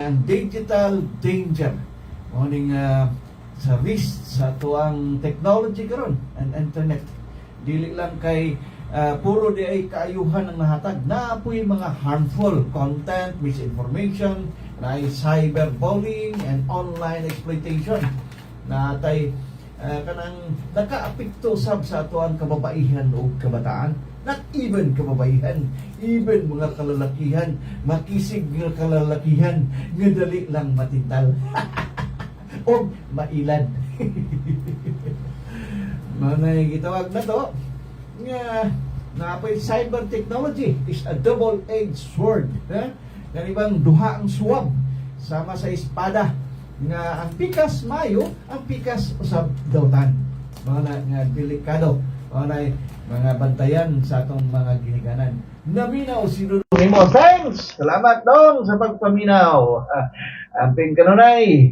ang digital danger morning sa risk sa tuang technology karon and internet dili lang kay puro di ay kaayuhan ang nahatag na apoy mga harmful content, misinformation, na cyberbullying and online exploitation na tay kanang nakaapekto sab sa atuang kababaihan o kabataan, not even kababaihan, even mga kalalakihan, makisig nga kalalakihan nga dali lang matintal o mailad. Manay gitawag na to nga naapay cyber technology is a double-edged sword. Ganibang duha ang suwab sama sa espada nga ang pikas mayo, ang pikas usab dawtan. Mga nga delikado, mga bantayan sa atong mga giniganan. Naminaw si Dudong mo. Thanks! Salamat dong sa pagpaminaw. Amping kanunay.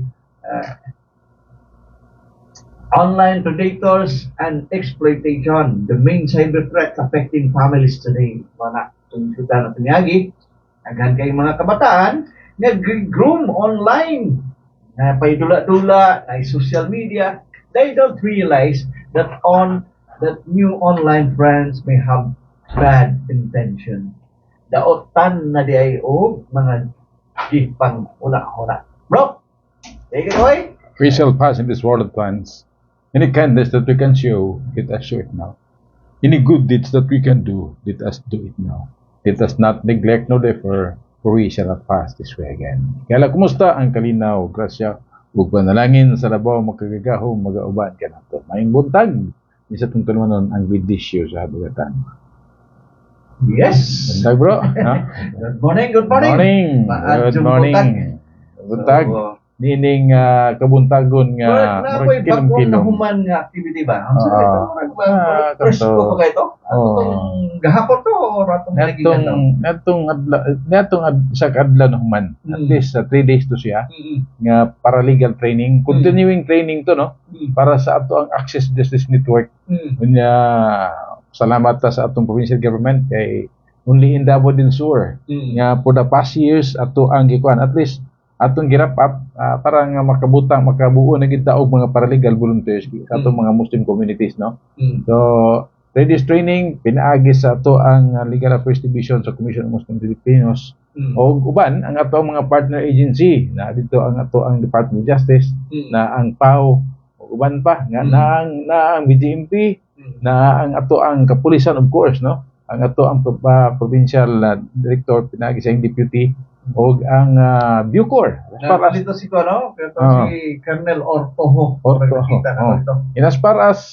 Online predators and exploitation, the main cyber threat affecting families today. Mga tungkutan na pinyagi, agad kay mga kabataan nga groom online, na paidula-dula, na social media. They don't realize that new online friends may have bad intention. Daotan na di ay o mga gipang una-una. Bro, take it away. We shall pass in this world of plans. Any kindness that we can show, let us show it now. Any good deeds that we can do, let us do it now. Let us not neglect nor defer, for we shall not pass this way again. Kaya kumusta ang kalinaw, grasya, ug panalangin sa labaw makagagahom magauban ka nato. Maayong buntag, isa tong tanumanon ang bidisyo sa habagatan. Yes. Buntag bro. Ha? Good morning, good morning. Good morning. Buntag. Nining kabuntagon nga murag bagong nahuman nga activity ba? Ang sa ito, first ko pa ito? Atong gahapon to o ratong natong sa adlaw nahuman. At least 3 days to siya nga paralegal training, continuing training to no, para sa ato ang Access Justice Network. Unya salamat ta sa atong provincial government kay only in Davao del Sur nga for the past years ato ang gikuan at least atong girap up para nga makabuo na kita og mga paralegal volunteers sa atong mga Muslim communities no. So this training pinaagi sa ato ang Legal Affairs Division sa Commission of Muslim Filipinos o uban ang ato mga partner agency na dito ang ato ang Department of Justice na ang PAO uban pa nga na ang BGMP na ang ato ang kapulisan of course no, ang ato ang provincial director pinaagi sa deputy og ang Bucor. Para dito si Kono, si Colonel Ortoho. And as far as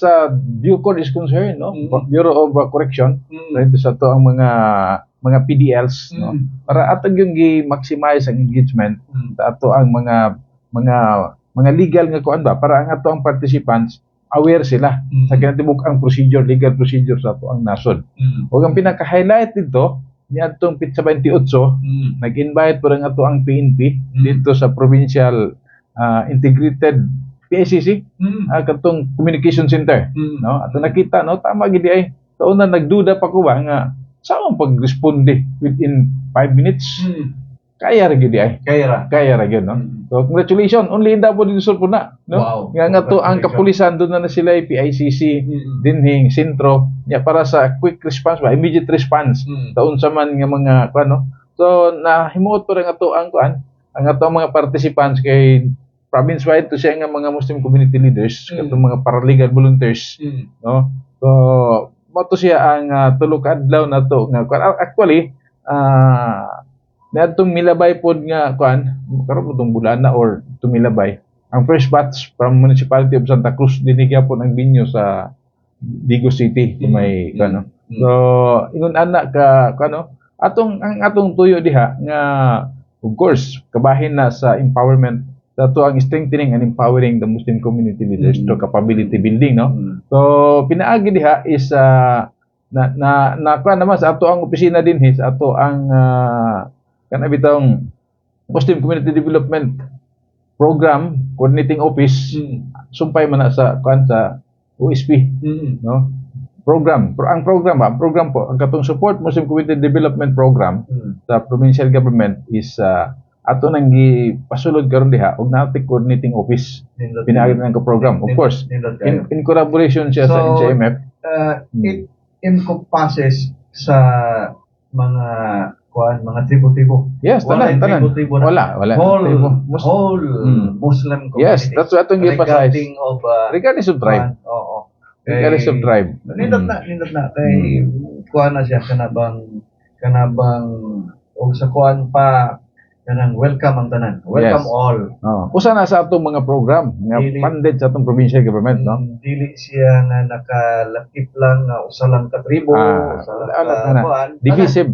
Bucor is concerned, no, Bureau of Correction, dito sa to ang mga PDLs, no, para atong yung gi-maximize ang engagement sa ato ang mga legal nga kuan ba para ang ato ang participants aware sila sa kinatibuk-ang procedure, legal procedure sa ato ang nasod. Og ang pinaka-highlight dito niadtong Pitsa 28 nag-invite po rin ato ang PNP dito sa provincial integrated PSCC katong communication center no ato nakita no tama gid ay taon na nagduda pa ko ba nga saan pag-responde within 5 minutes kaya ra gid ay kaya ra gyud no. So congratulations, only in Davao del Sur po na no. Wow. Nga to ang kapulisan doon na sila PICC dinhing sentro ya para sa quick response ba, immediate response taon sa man nga mga kuan no. So nahimuot po rin ato ang kuan ang ato mga participants kay province wide to siya nga mga Muslim community leaders katong mga paralegal volunteers no. So mo siya ang tulo ka adlaw na to nga actually natong milabay pod nga kuan karon itong bulan na or tumilabay ang first batch from Municipality of Santa Cruz dinigya po ng binyo sa Digo City may kano. So ingon ana ka kano atong tuyo diha nga of course kabahin na sa empowerment dato ang strengthening and empowering the Muslim community leaders to capability building no. So pinaagi diha is na kuan naman sa ato ang opisina dinhi sa ato ang kan bitong Muslim Community Development Program Coordinating Office sumpay man na sa kan sa OSP no program ang program po ang katong support Muslim Community Development Program sa provincial government is ato nang gipasulod karon diha og natik coordinating office pinaagi ng program, of course, in collaboration siya sa So, NCMF. It encompasses sa mga mga tribo-tribo. Yes, tanan. Tribo-tribo na. Wala. Whole Muslim community. Yes, that's what atong emphasize. Regardless of tribe. Oo. Regardless of tribe. Nindot na kay kuan na siya kanabang og sa kuan pa kanang welcome ang tanan. Welcome Yes. all. Usa na sa atong mga program nga Dili. funded sa atong provincial government, no? Dili siya nga nakalakip lang nga usa lang ka tribo, usa lang ka kuan.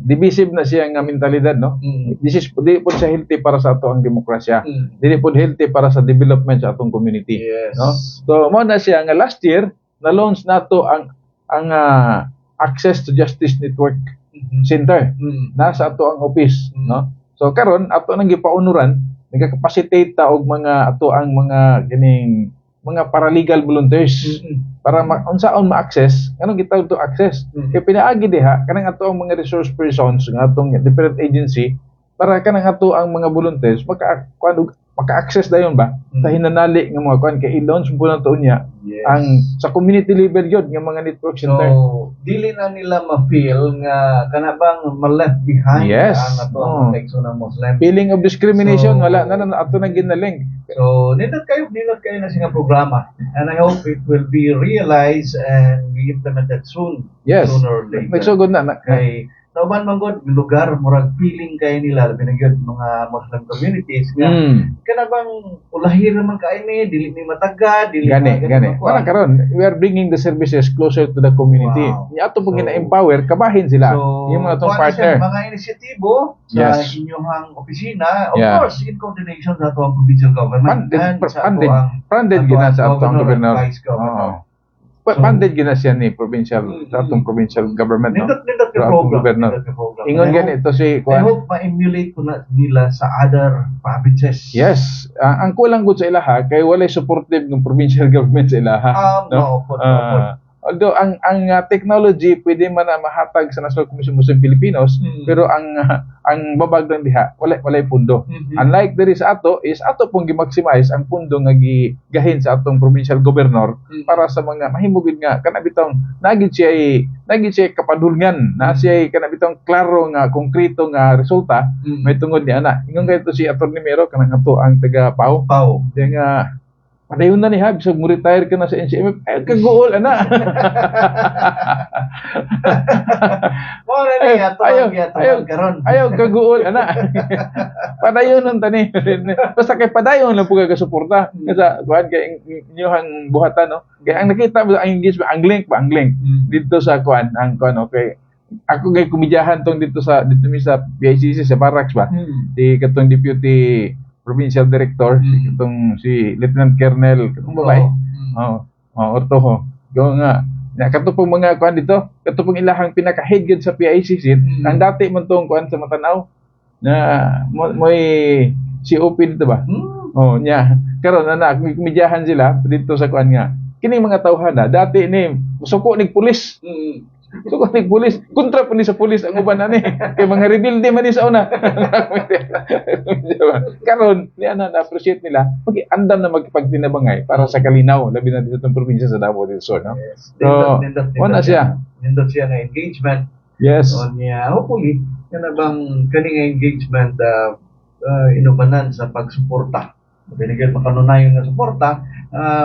Divisive na siya nga mentalidad, no? This is di po siya healthy para sa ato ang demokrasya. Dili po healthy para sa development sa atong community. Yes. No? So mo na siya nga last year na-launch nato ang Access to Justice Network Center. Nasa ato ang office, no? So karon ato nang gipaunuran, nagka-capacitate ta og mga ato ang mga kining mga paralegal volunteers para unsaon ma-access, anong gitawag to access. Kay pinaagi diha kanang ato ang mga resource persons nga atong different agency para kanang ato ang mga volunteers maka-access dayon ba sa hinanali nga mga kuan kay i-launch po na to niya ang sa community level yun nga mga network center. So dili na nila ma-feel nga kana bang ma-left behind ang ato ang ng Muslim. Feeling of discrimination wala na ato nang ginaling. So nindot kayo na siya nga programa, and I hope it will be realized and be implemented soon. Yes. Sooner or later. Nagsugod na. Kay Tauban man gud lugar murag feeling kay nila labi na gyud mga Muslim communities nga kana bang ulahi ra man kay ni dili ni matagad dili gani wala karon we are bringing the services closer to the community. Nya ato pag gina-empower kabahin sila yung mga tong partner mga inisyatibo sa inyong opisina, of course in coordination sa atong provincial government and sa funded gina sa atong governor. Funded gina siya ni provincial sa atong provincial government, no? Nindot program. Ingon ganito si I hope ma-emulate ko na nila sa other provinces. Yes. Ang kulang gud sa ilaha kay walay supportive ng provincial government sa ilaha. Although ang technology pwede man na mahatag sa National Commission Muslim Filipinos, pero ang babag lang diha walay pundo. Unlike diri sa ato is ato pong gi-maximize ang pundo nga gigahin sa atong provincial governor para sa mga mahimugid nga kanabitong nagid siya kapadulngan na siya kanabitong klaro nga konkreto nga resulta may tungod ni ana. Ingon kay to si Attorney Mero kanang ato ang taga Pau. Diya nga padayon na ni Hab, so retire ka na sa NCMF, ay kaguol, ana. Ayaw, kaguol, ana. Padayon nun tani. Basta kay padayon lang po kagasuporta. Kasi, kuhan kay inyong buhatan, no? Kaya ang nakita mo ang engagement, ang link, dito sa kuhan, okay. Ako kay kumidyahan tong dito sa PICC, sa Barracks ba? Di katong deputy provincial director, si Lieutenant Colonel, katong babae. Orto. Go nga. Katupong mga kuan dito, katupong ilahang pinaka-head gyud sa PICC, ang dati man tong kuan sa Matanao na may COP dito ba? Nya. Karon na kumidyahan sila dito sa kuan nga. Kining mga tawhana dati ni suko nig pulis. So kung pulis, kontra pa ni sa pulis ang uban ani. Kay mga rebelde man ni sa una. Karon, niya na appreciate nila. Andam na magpagtinabangay para sa kalinaw labi na dito sa probinsya sa Davao del Sur, no? So, wala siya. Nindot siya nga engagement. Yes. Hopefully, kana bang kaning engagement inubanan sa pagsuporta. Binigyan makanunayon nga suporta,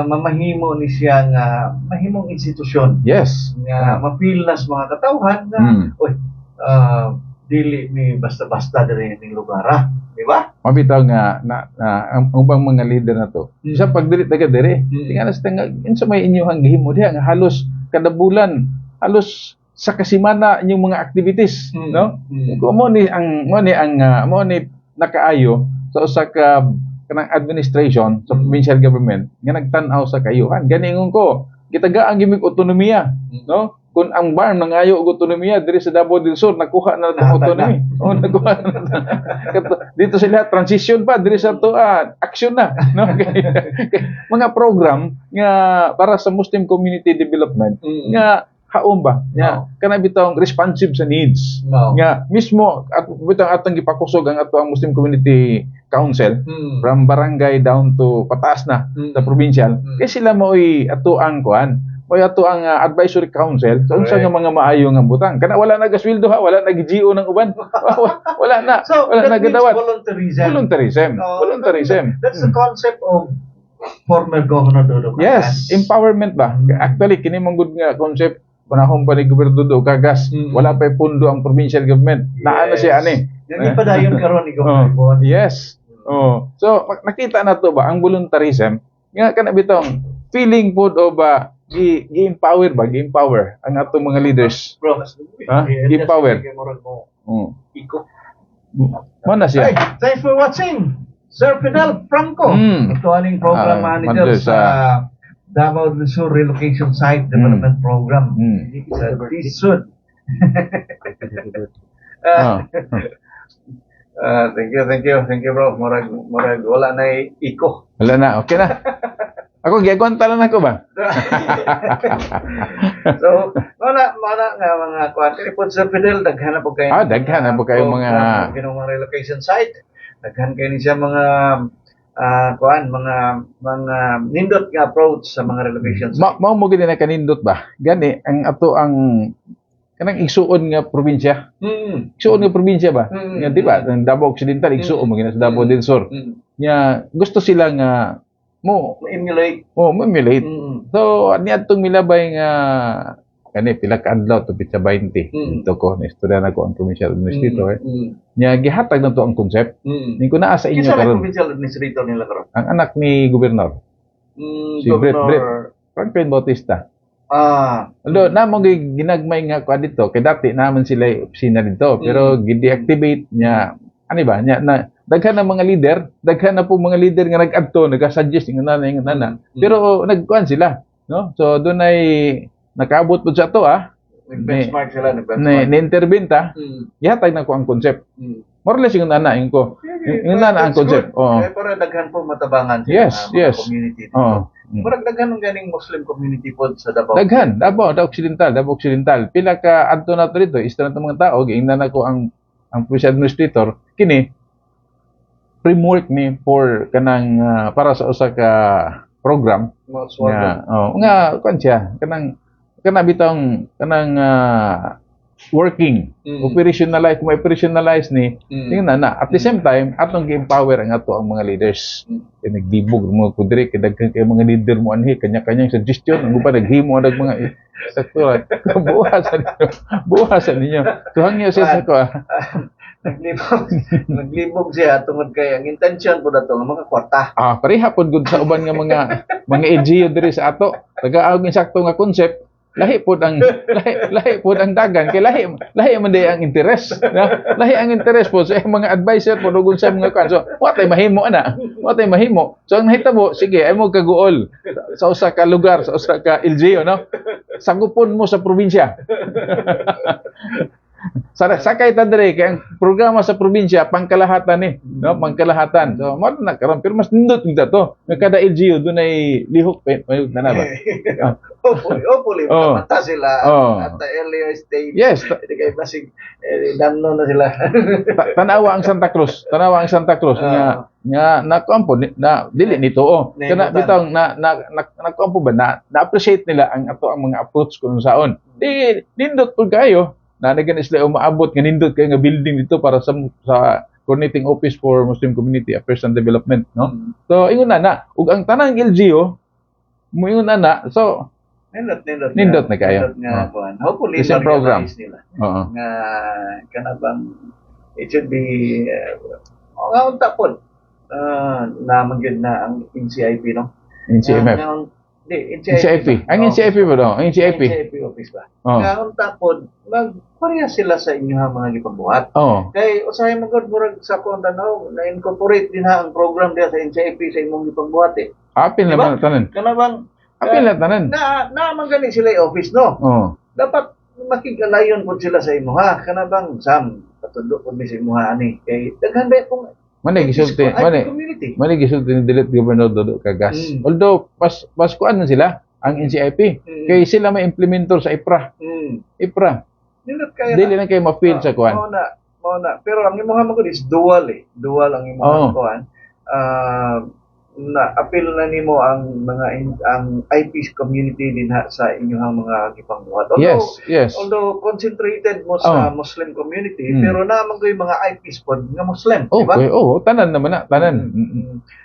mamahimo ni siya nga mahimong institusyon. Yes. Nga mapil na sa mga katawhan nga dili ni basta-basta diri ning lugar, di ba? Mabitaw nga ang ubang mga leader na to. Sa pagdili taga diri, tinga na sa insa may inyong gihimo diha nga halos kada bulan, halos sa kasimana inyong mga activities, no? Mo ni nakaayo sa usa ka kanang administration sa provincial government nga nagtan-aw sa kayuhan. Ganingon ko, gitagaan gimig autonomiya, no? Kung ang BARM nangayo og autonomiya diri sa Davao del Sur, nakuha na tong autonomy. Nakuha na. Dito sila transition pa diri sa to action na, no? Mga program nga para sa Muslim community development nga haom ba nya kana bitong responsive sa needs nga mismo at bitong atong gipakusog ang ato ang Muslim Community Council from barangay down to pataas na sa provincial kay sila mo'y ato ang kuan o ato ang advisory council sa unsa nga mga maayo nga butang kana wala na gasweldo ha wala na GO ng uban wala na So, wala na that means gadawat voluntarism. voluntarism That's the concept of former Governor Dodo yes Cagas. empowerment ba actually kini mong good nga concept panahon pa ni Gobernador Dodo Cagas wala pa pundo ang provincial government naano siya ani Hindi pa dayon karon ni Governor Bon. yes so nakita na to ba ang voluntarism nga kana bitong feeling po o ba gi-empower ang atong mga leaders Bro, Ha? Gi-empower. Iko. mo na siya Hey, thanks for watching. Sir Fidel Franco. Ito aning program manager manager sa Davao del Sur Relocation Site Development Program. Sa Tisud. Thank you bro. Murag wala na iko. wala na okay na ako giagonta lang ako ba So, wala nga mga kuan kay po Sir Fidel daghan na po kayo. daghan na po kayo mga ginong relocation site. Daghan kayo ni siya mga mga nindot nga approach sa mga relocation site. mao mo gid na kanindot ba gani ang ato ang kanang igsuon nga probinsya igsuon nga probinsya ba nga di ba ang Davao Occidental igsuon mo gina sa Davao del Sur nya gusto sila nga mo emulate. so niadtong milabay nga kani pila ka adlaw to pitsa 20 dito ko na istorya na ko ang provincial administrator nya gihatag na to ang concept ning ko naa sa inyo Kinsa may karon provincial administrator nila karon? ang anak ni gobernador si Brett Franklin Bautista although namong ginagmay nga ko dito kay dati naman sila opisina dito pero gi-deactivate nya ani ba nya na daghan na mga leader daghan na po mga leader nga nag-adto nagasuggest ng nana pero nagkuan sila no so dunay nakaabot pud sa to Nag-benchmark sila, na interbenta gihatag na ko ang concept more or less yung nana ko yung nana ang concept Kaya para daghan po matabangan sa Yes, mga yes. community dito. Murag daghan ng ganing Muslim community po sa Davao. daghan Davao Occidental pila ka adto na to dito istra na mga tao giingnan nako ang provincial administrator kini framework ni for kanang para sa usa ka program nga kuan siya kanang bitong kanang working operationalize ni tingnan na at the same time atong gi-empower ang ato ang mga leaders naglibog mga kudre kay daghan kay mga leader mo anhi kanya-kanyang suggestion ang uban naghimo ang mga saktura buhasan ninyo so hangyo siya sa ko naglibog siya tungod kay ang intention po dato nga mga kwarta. Pareha pod gud sa uban nga mga LGU diri sa ato tagaawag insakto nga concept lahi pod ang dagan kay lahi man day ang interes lahi ang interes po sa mga advisor pod ug sa mga kan so wa tay mahimo so ang nahitabo sige ay mo kaguol sa usa ka lugar sa usa ka LGU no sagupon mo sa probinsya sakay ta dire kay ang programa sa probinsya pangkalahatan no pangkalahatan so mo na karon pero mas nindot kita to kada LGU dunay lihok na ba Hopefully, mata sila at the earlier stage. Yes. Hindi kayo basig, damno na sila. Tanawa ang Santa Cruz nga nakuampo na dili nito kana bitang nakuampo ba na appreciate nila ang ato ang mga approach kung saon di nindot pud kayo na naganis sila umaabot nga nindot kay nga building dito para sa Coordinating Office for Muslim Community Affairs and Development no so ingon na ug ang tanang LGU mo ingon na so nindot na kayo hopefully isang program nila nga kanabang it should be nga unta pod naman gyud na ang NCIP no NCMF NCIP ang NCIP ba no ang NCIP office ba nga unta pod magpareha sila sa inyong mga gipagbuhat kay usahay magod murag sa kon tanaw na incorporate din ha ang program diha sa NCIP sa imong gipagbuhat apil naman tanan kanabang apil na tanan na mangani sila office no dapat makigalayon po sila sa imo ha kanabang sam patudlo po mi sa imo ani kay daghan ba kung gisulti ni delete Governor Dodo Cagas although pas kuan man sila ang NCIP. Kay sila may implementor sa IPRA. IPRA. Nindot kaya Dili lang kayo ma-feel sa kuan. Mao na. Pero ang imong hamon is dual eh. Dual ang imong kuan. Na appeal na nimo ang ang IP community din sa inyong mga gipangbuhat. Although concentrated mo sa Muslim community, pero naman ko yung mga IPs pod nga Muslim, di ba? Tanan naman na, tanan.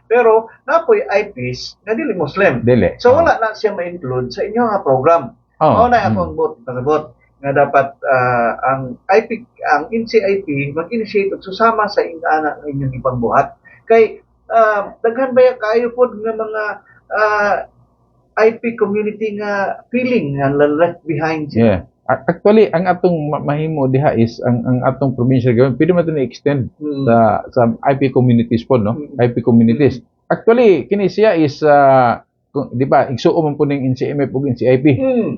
Pero napoy IPs nga dili Muslim. So wala na siya ma-include sa inyong nga program. Mao na akong pasabot nga dapat ang NCIP mag-initiate og susama sa inyong ipangbuhat kay daghan ba kayo pod nga mga IP community nga feeling nga left behind siya. Actually, ang atong mahimo diha is ang atong provincial government pwede man i-extend sa IP communities po, no? IP communities. Actually, kini siya is di ba, igsuo man po ning NCMF ug NCIP,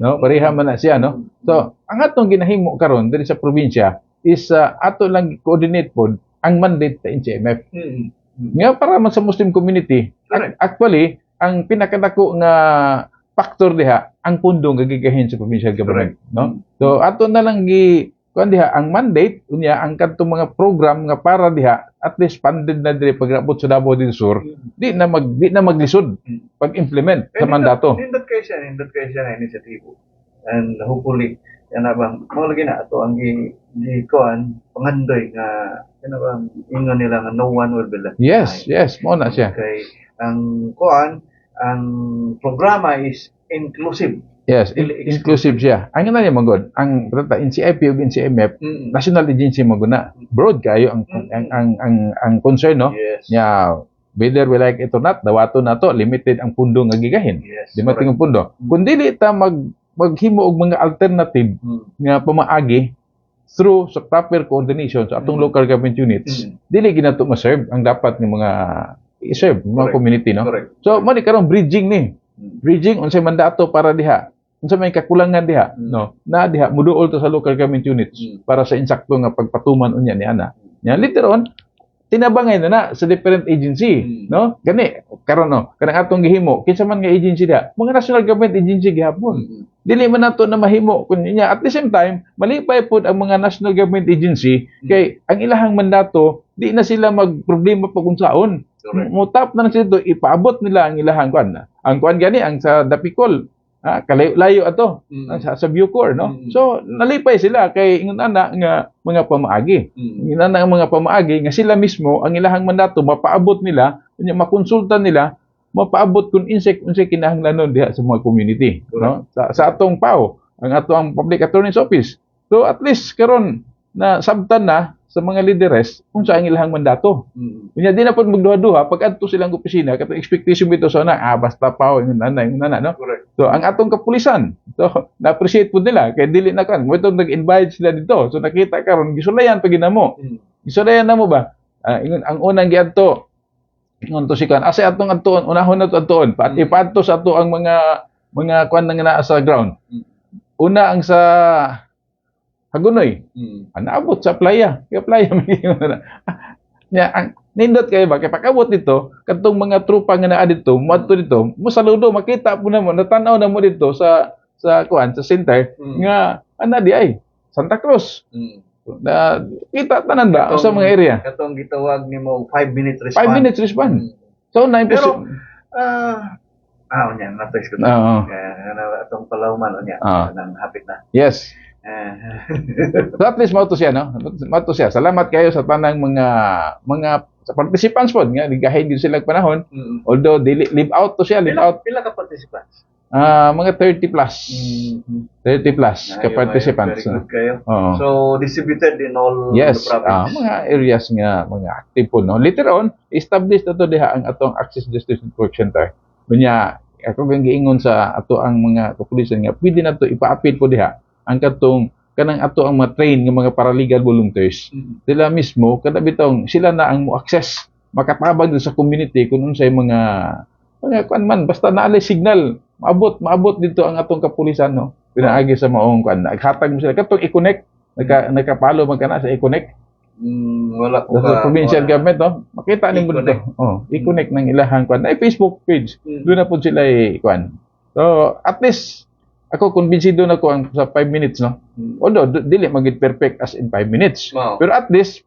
no? Pareha man na siya, no? So, ang atong ginahimo karon diri sa probinsya is ato lang coordinate pod ang mandate sa NCMF. Nga para man sa Muslim community, actually, ang pinakadako nga factor diha ang pundo nga gigahin sa provincial government, no? So ato na lang kuan diha ang mandate unya ang kadtong mga program nga para diha at least funded na diri pag-abot sa Davao del Sur, di na maglisod pag-implement sa mandato. Nindot kay siya na inisyatibo. And hopefully yan bang mo lagi na ato ang kuan pangandoy nga bang ingon nila nga no one will be left behind. Yes, mo na siya. Okay, ang kuan ang programa is inclusive. Yes, inclusive siya. Ang ina niya magod, ang NCIP ug NCMF, national agency maguna. Broad kayo ang concern, no? Nya whether we like it or not, dawato na to, limited ang pundo nga gigahin. Di mating pundo. Kun dili ta maghimo og mga alternative nga pamaagi through sa proper coordination sa atong local government units, dili ginato ma-serve ang dapat ng mga i-serve mga community, no? So mo ni karon bridging ni. Bridging unsay mandato para diha. Unsa may kakulangan diha, no? Na diha muduol to sa local government units para sa insakto nga pagpatuman unya ni ana. Nya later on tinabangay na sa different agency, no? Gani karon no, kanang atong gihimo kinsa man nga agency diha, mga national government agency gihapon. Dili man nato na mahimo kunya at the same time malipay pud ang mga national government agency kay ang ilahang mandato di na sila magproblema pag unsaon. Mutap na sila ipaabot nila ang ilahang kuan. Ang kuan gani ang sa Dapicol, kalayo-layo ato sa Bucor, no? So nalipay sila kay ingon ana nga mga pamaagi. Ingon ana nga mga pamaagi nga sila mismo ang ilahang mandato mapaabot nila, unya makonsulta nila, mapaabot kun unsay kinahanglanon diha sa mga community, no? Sa atong PAO, ang atong Public Attorney's Office. So at least karon na sabtan na sa mga lideres kung sa ang ilahang mandato. Unya di na pod magduha-duha pag adto silang opisina katong expectation bito sa basta PAO ingon ana, no? So ang atong kapulisan, so na-appreciate pud nila kay dili na kan mo itong nag-invite sila dito. So nakita karon gisulayan pa ginamo. Gisulayan namo ba? Ingon ang unang giadto ingon to si kan asa atong adtoon unahon na to adtoon ipadto sa ato ang mga kuan nga naa sa ground. Una ang sa Hagunoy. Naabot sa playa. Kaya playa nindot kayo ba kay pag-abot dito kadtong mga trupa nga naa dito, moadto dito, mo saludo makita po na mo, natanaw na mo dito sa kuan sa center nga ana di ay Santa Cruz. Na kita tanan ba sa mga area. Katong gitawag nimo 5-minute response. 5 minutes response. So na pero unya natais ko. Atong palawman unya nang hapit na. Yes. So at least mauto siya, no? Mauto siya. Salamat kayo sa tanang mga sa participants po nga ligahin din sila panahon. Although live out to siya, live out. Pila ka participants? Mga 30 plus. 30 plus ka participants. Very good kayo. So distributed in all the province. Mga areas nga mga active po, no. Later on, established ato diha ang atong Access Justice Network Center. Kunya ako ang giingon sa ato ang mga kapulisan nga pwede na to ipa-appeal po diha ang kanang ato ang mga train ng mga paralegal volunteers. Sila mismo kada bitong sila na ang mo-access makatabang sa community kung unsay mga kuan man basta naali signal maabot dito ang atong kapulisan, no. Pinaagi sa maong kuan naghatag mo sila katong i-connect nakapalo man kana sa i-connect. Wala ko sa provincial government, no. Makita nimo dito. I-connect ng ilahang kuan ay Facebook page. Doon na pud sila kuan. So, at least, ako, kumbinsido na ko ang sa 5 minutes, no? Although, dili magit perfect as in 5 minutes. Wow. Pero at least,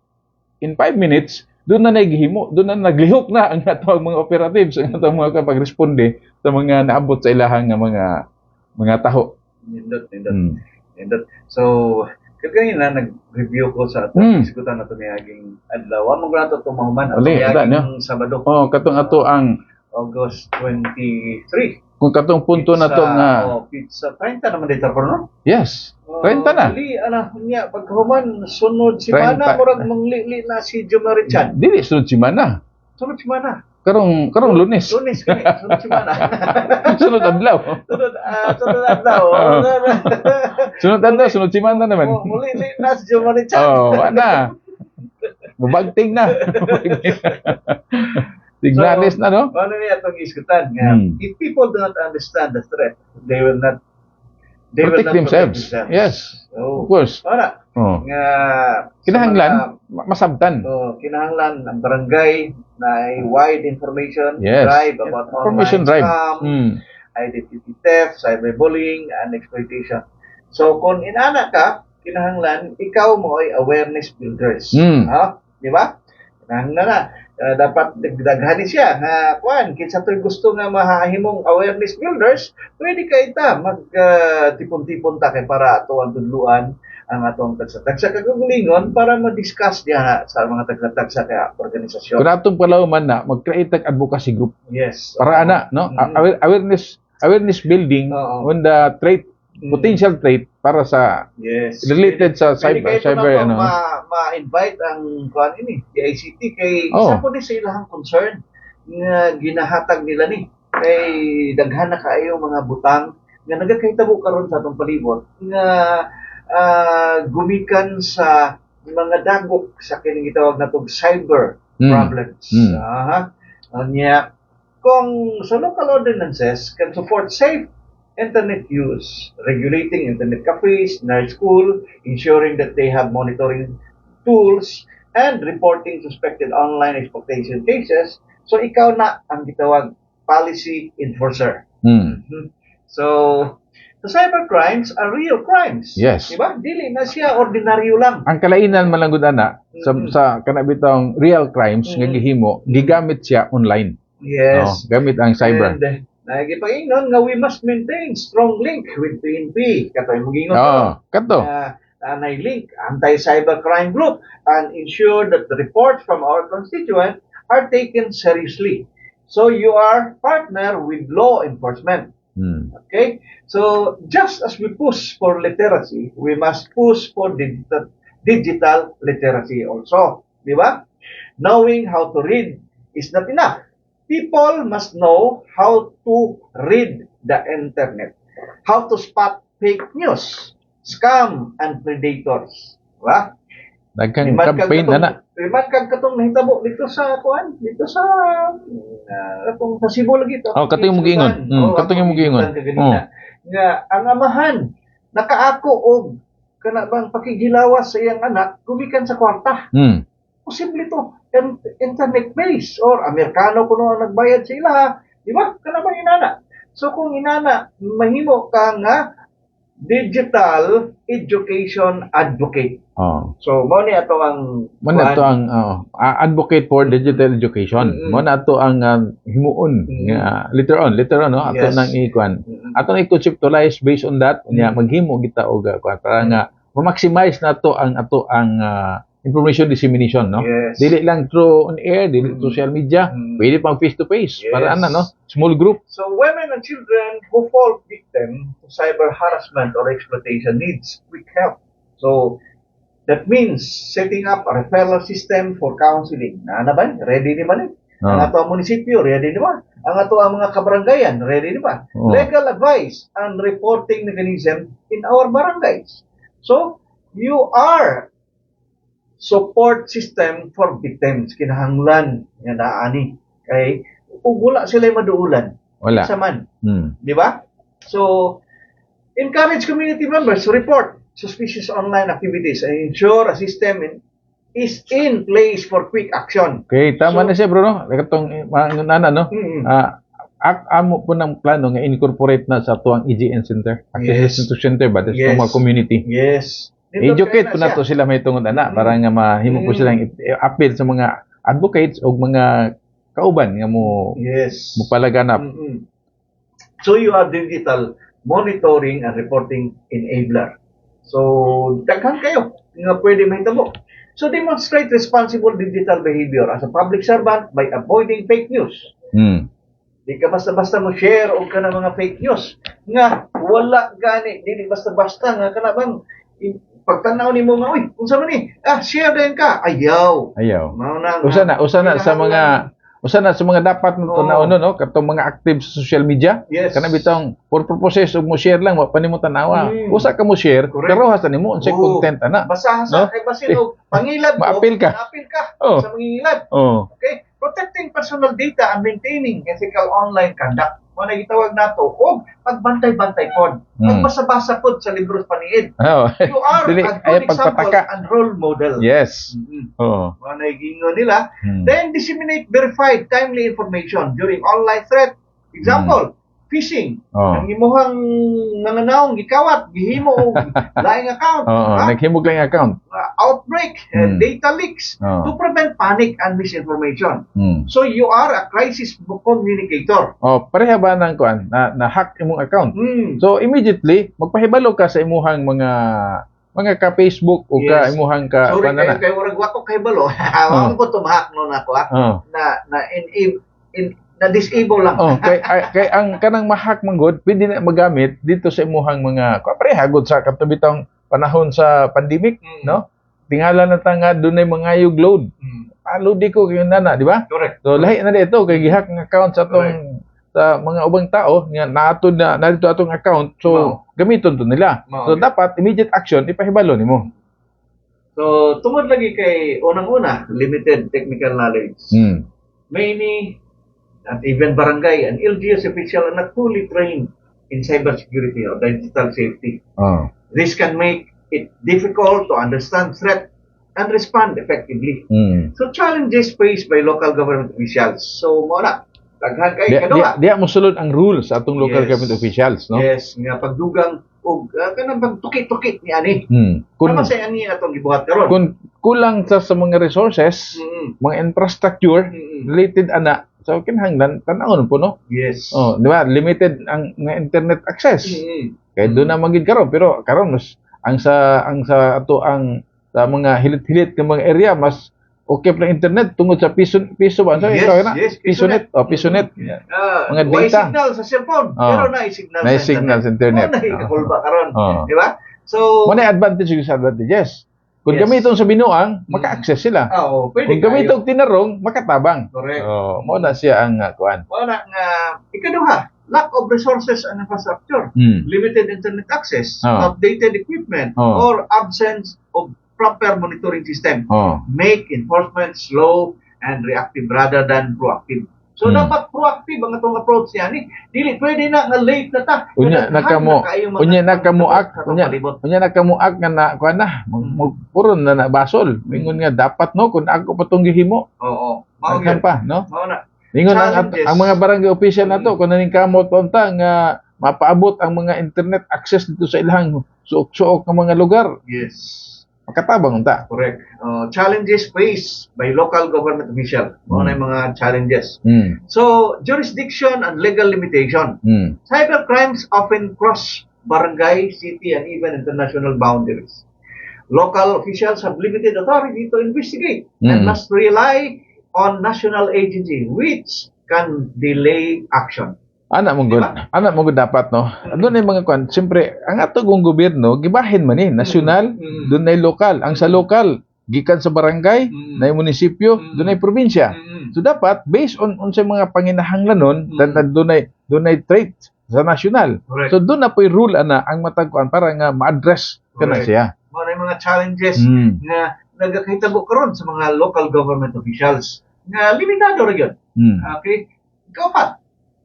in 5 minutes, doon na naghihimo, doon na naglihok na ang atong mga operatives, ang atong mga kapag-responde sa mga naabot sa ilahang nga mga taho. Nindot. Mm. Nindot. So, kagaya na nag-review ko sa isgutan na ito niyaging adlaw. Ano nga ito tumahuman? Uli, niyaging Sabado, Oh, katong ato ang August 23. kung katong punto na to nga Pizza 30 naman dito ko, no? yes, 30 na. Ali, niya, pagkahuman, sunod si 30. Mana, murag manglili na si Jomar Richard. Dili sunod si Mana. Sunod si Mana. Karong Lunes. Lunes kini, sunod si Mana. Sunod adlaw. sunod adlaw. Sunod adlaw, sunod si Mana naman. Muli na si Jomar Richard. Oh, ana. Mabagting na. Signales na, no? Ano niya itong iskutan nga, if people do not understand the threat, they will not Protect themselves. Yes, So, of course. wala. Oh. Nga, Kinahanglan, masabtan. kinahanglan ang barangay na ay wide information Yes. drive about Information online drive. scam, identity theft, cyberbullying, and exploitation. So, kung inana ka, kinahanglan, ikaw mo ay awareness builders. Di ba? Kinahanglan na. Dapat daghanin siya nga kuan kinsa toy gusto nga mahahimong awareness builders, pwede ka ita tipon-tipon ta kay para ato ang tudluan ang atong tagsa-tagsa kagalingon para ma-discuss diha sa mga tagsa-tagsa kay organisasyon. Kung atong palawman na, mag-create ang advocacy group. Yes. Para ana, no? Awareness building on the trait, potential trait para sa Yes. related sa cyber ano. Ma-invite ang kuan ini, DICT kay Oh. isa po ni sa ilahang concern nga ginahatag nila ni kay daghan na kaayo mga butang nga nagakahitabo karon sa atong palibot nga gumikan sa mga dagok sa kining gitawag natong cyber problems. Anya kung sa local ordinances can support safe internet use, regulating internet cafes, night school, ensuring that they have monitoring tools, and reporting suspected online exploitation cases. So, ikaw na ang gitawag policy enforcer. So, the cyber crimes are real crimes. Yes. Diba? Dili na siya ordinaryo lang. Ang kalainan man lang gud ana sa kanabitang real crimes nga gihimo, gigamit siya online. Yes. Gamit ang cyber. And, nagipangingnon nga we must maintain strong link with PNP. Katoy mugingon kato. Link anti-cybercrime group and ensure that the reports from our constituents are taken seriously. So you are partner with law enforcement. Okay? So just as we push for literacy, we must push for digital literacy also. Di ba? Knowing how to read is not enough. People must know how to read the internet, how to spot fake news, scam, and predators. Diba? Daghang campaign na. Liman kag katong nahitabo dito sa kuan, dito sa atong sa Cebu lagi to. Katong mugingon. Katong mugingon. Nga ang amahan nakaako og kana bang pakigilawas sa iyang anak gumikan sa kwarta. Posible to internet based or Amerikano kuno ang nagbayad sa ila, di ba? Kana ba inana? So kung inana mahimo ka nga digital education advocate. So mo ni ato ang advocate for digital education. Mo na ato ang himuon nga later on no ato nang ikuan. Ato nang i-conceptualize based on that nya maghimo kita og para nga ma-maximize nato ang ato ang information dissemination, no? Yes. Dili lang through on air, dili social media, pwede pang face to face para no? Small group. So women and children who fall victim to cyber harassment or exploitation needs quick help. So that means setting up a referral system for counseling. Na ba? Ready ni ba? Ang ato ang munisipyo, ready ni ba? Ang ato ang mga kabarangayan, ready ni ba? Legal advice and reporting mechanism in our barangays. So you are support system for victims kinahanglan nga naani kay ug wala sila maduulan wala sa man di ba? So encourage community members to report suspicious online activities and ensure a system is in place for quick action. Okay, tama na siya bro no katong mga nana no amo po ng plano nga incorporate na sa tuwang EGN Center. Access Center ba? That's Yes. mga community. Yes. Educate po na to sila may tungod ana para nga mahimo po silang appeal sa mga advocates o mga kauban nga mo Yes. palaganap. So you are digital monitoring and reporting enabler. So daghan kayo nga pwede mahitabo. So demonstrate responsible digital behavior as a public servant by avoiding fake news. Di ka basta-basta mo share o ka ng mga fake news nga wala gani, di basta-basta nga kana bang pagtanaw nimo nga uy unsa man ni share din ka ayaw mao na Usa na sa mga dapat mo tunawon no katong mga active sa social media. Yes. Kana bitong for purposes og mo share lang wa pa nimo tanawa. Usa ka mo share pero hasa nimo unsay content ana. Basahan sa kay basin og pangilad mo Maapil ka. sa mangingilad. Okay, protecting personal data and maintaining ethical online conduct. Mo na gitawag nato og pagbantay-bantay pod. Pagbasa-basa pod sa libros paniid. You are Dili, a good example pagpataka. and role model. Yes. Mo na gingon nila. Then disseminate verified timely information during online threat. Example, phishing. Ang imuhang nananaong gikawat, gihimo og laing account. Naghimog lang yung account. Outbreak, data leaks to prevent panic and misinformation. So you are a crisis communicator. Pareha ba ng kuan na hack imong account? So immediately magpahibalo ka sa imuhang mga ka Facebook o ka imuhang ka sorry na. Kay urag wako kay balo. Ako ko tumahak no nako na disable lang. Kay ang kanang ma-hack manggod pwede na magamit dito sa imuhang mga pareha gud sa katubitang panahon sa pandemic, no? Tingala na ta nga dunay mga load. Load ko kayo nana, di ba? Correct. So lahi na dito kay gihack ng account sa atong sa mga ubang tao nga naatod na dito atong account. So gamiton to nila. So dapat immediate action ipahibalo nimo. So tungod lagi kay unang-una limited technical knowledge. Many at even barangay and LGUs official are not fully trained in cybersecurity or digital safety. This can make it difficult to understand threat and respond effectively. So challenges faced by local government officials. So mo na daghan kay kadua. Diya mo sulod ang rules sa atong local government officials, no? Yes, nga pagdugang og kanang pagtukit-tukit ni ani. Kung sa ani atong gibuhat karon. Kung kulang sa mga resources, mga infrastructure related ana, so kinahanglan tan-awon po no. Yes. Di ba? Limited ang nga internet access. Kaya doon na magid karon pero karon mas ang sa ato ang sa mga hilit-hilit ng mga area mas okay pa internet tungod sa piso ba so yes, pisonet mga may data signal sa cellphone pero na signal sa internet kulba karon di ba so mo na advantage sa advantages kung gamiton sa binuang maka-access sila pwede kung gamiton tinarong makatabang correct mo na siya ang kuan mo na nga ikaduha lack of resources and infrastructure limited internet access outdated equipment or absence of proper monitoring system make enforcement slow and reactive rather than proactive. So dapat proactive ang atong approach niya ni dili pwede na nga late na ta. Unya nakamuak nga na kuan na puron na basol. Mingon nga dapat no kun ako patong gihimo. Mao pa no. Mao na. Mingon ang mga barangay official nato kun naning kamot punta nga mapaabot ang mga internet access dito sa ilang suok-suok nga mga lugar. Yes. Makatabang unta. Correct. Challenges faced by local government official. Mao na mga challenges. So, jurisdiction and legal limitation. Cyber crimes often cross barangay, city, and even international boundaries. Local officials have limited authority to investigate and must rely on national agency which can delay action. Anak mo gud dapat no. Doon ay mga kwan, siyempre ang atong gobyerno gibahin man ni nasyonal, doon ay lokal. Ang sa lokal gikan sa barangay, na munisipyo, doon ay probinsya. So dapat based on unsay mga panginahanglanon, doon ay trait sa nasyonal. So doon na po'y rule ana ang matagkuan para nga ma-address kana siya. Mao na mga challenges nga nagakahitabo karon sa mga local government officials nga limitado ra gyud. Okay? Kaupat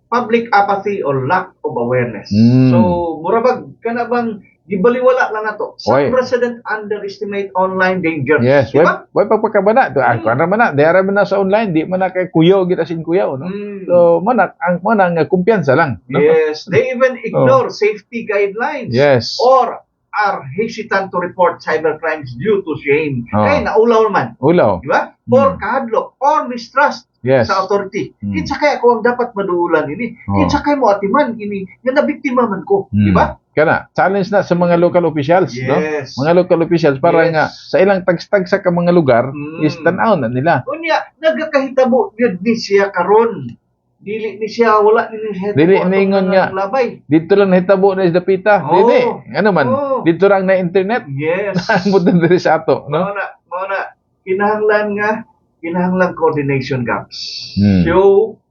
public apathy or lack of awareness. So, murabag ka na bang gibaliwala lang nato. Some Oy. president underestimate online dangers. Yes, Di ba? why pagpakabana to kuan ra man na, dara man na sa online, di man na kay kuyaw gid asin kuyaw, no. So ang kumpiyansa lang, no? Yes, they even ignore safety guidelines. Yes. Or are hesitant to report cybercrimes due to shame. Oh. Kaya naulaw naman. Ulaw. Di ba? Or kahadlok, or mistrust Yes. sa authority. Mm. Kinsa kaya ako ang dapat maduulan ini? Oh. Kinsa kaya mo atiman ini? Nga nabiktima man ko. Di ba? Kana, challenge na sa mga local officials, no? Yes. Mga local officials para Yes. nga sa ilang tagstag sa mga lugar is tan-aw na nila. Unya, nagakahitabo yun ni siya karon. Dili ni siya, wala ni siya. Dili niingon nga. Labay. Dito lang nahitabo na isdapita. Oh. Dili. Ano man, Oh. dito lang na internet. Yes. Ang mudan diri sa ato, no? Mao na. Kinahanglan coordination gaps. Hmm. So,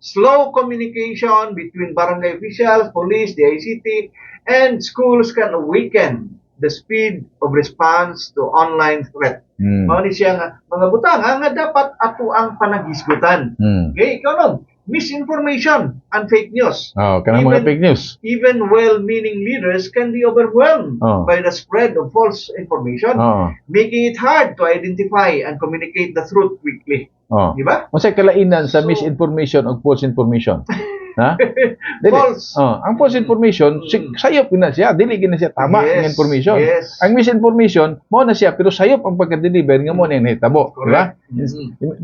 slow communication between barangay officials, police, the ICT, and schools can weaken the speed of response to online threat. Mao ni siya nga, mga butang, nga dapat ato ang panagisgutan. Okay, ikaw no? Misinformation and fake news. Oh, kanang mga fake news. Even well-meaning leaders can be overwhelmed by the spread of false information, making it hard to identify and communicate the truth quickly. Di ba? Unsay kalainan sa misinformation ug false information? Ha? Dili. False. Ang false information, sayop na siya, dili gina siya tama ang information. Yes. Ang misinformation, mo na siya pero sayop ang pagka-deliver nga mo na yung nahitabo, di ba?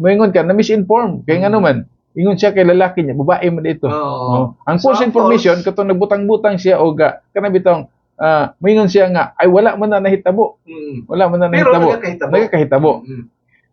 Moingon ka na misinform kay ngano man. Ingon siya kay lalaki niya, babae man dito. Ang false information katong nagbutang-butang siya o kana bitong moingon siya nga ay wala man na nahitabo. Wala man na nahitabo. Nagakahitabo.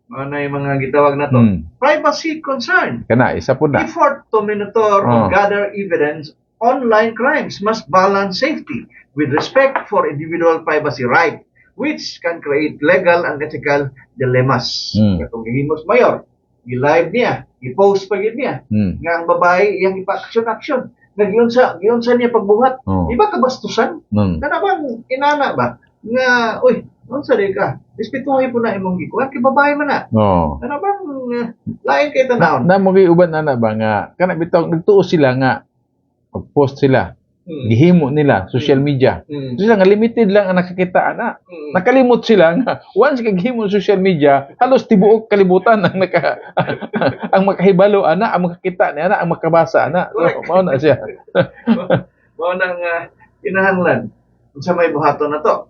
Ano yung mga gitawag na to? Privacy concern. Kana, isa po na. Effort to monitor or gather evidence online crimes must balance safety with respect for individual privacy right, which can create legal and ethical dilemmas. Katong gihimos mayor, i-live niya, i-post pa yun niya, nga ang babae, iyang ipa-action-action. Giyon sa niya pagbuhat. Di ba kabastusan? Kana bang inana ba? Nga, uy, unsa di ka? Respetuhay po na imong gikuha, kay babae man na. Kana bang lain kay tanawon? Na mo uban na ba nga kana bitaw nagtuo sila nga pag-post sila. Gihimo nila social media. Sila nga limited lang ang nakakita ana. Nakalimot sila nga once kag gihimo social media, halos tibuok kalibutan ang ang makahibalo ana, ang makakita ni ana, ang makabasa ana. Mao na siya. Mao nang kinahanglan unsa may buhaton na to.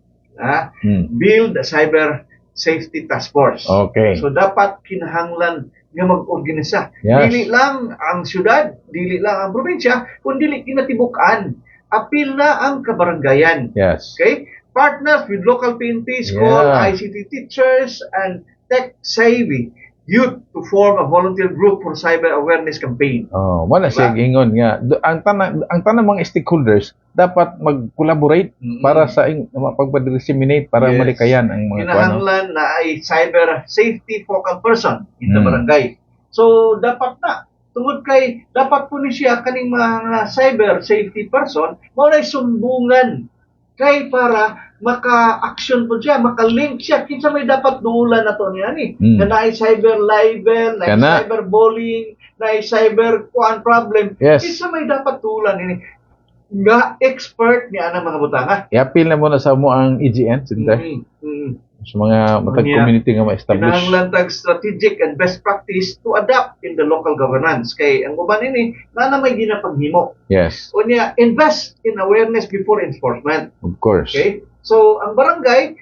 Build a cyber safety task force. Okay. So dapat kinahanglan nga mag-organisa. Yes. Dili lang ang syudad, dili lang ang probinsya, kundi dili kinatibukan. Apil na ang kabarangayan. Yes. Okay? Partners with local PNP, school, ICT teachers, and tech-savvy youth to form a volunteer group for cyber awareness campaign. Wala siya gingon nga ang tanang mga stakeholders dapat mag-collaborate para sa pagpa-disseminate para malikayan ang mga kinahanglan na ay cyber safety focal person in the barangay. So dapat na tungod kay dapat po ni siya kaning mga cyber safety person mao na sumbungan kay para maka-action po siya, maka-link siya. Kinsa may dapat duulan na to niya ni. Na naay cyber libel, naay cyber bullying, naay cyber kuan problem. Kinsa may dapat duulan ini. Nga expert niya ang mga butanga. I-appeal na muna sa mo ang EGN, sintay. Sa mga matag community nga ma-establish. Kinahanglan tag strategic and best practice to adapt in the local governance. Kay ang uban ini na may ginapaghimo. Yes. Unya invest in awareness before enforcement. Of course. Okay? So ang barangay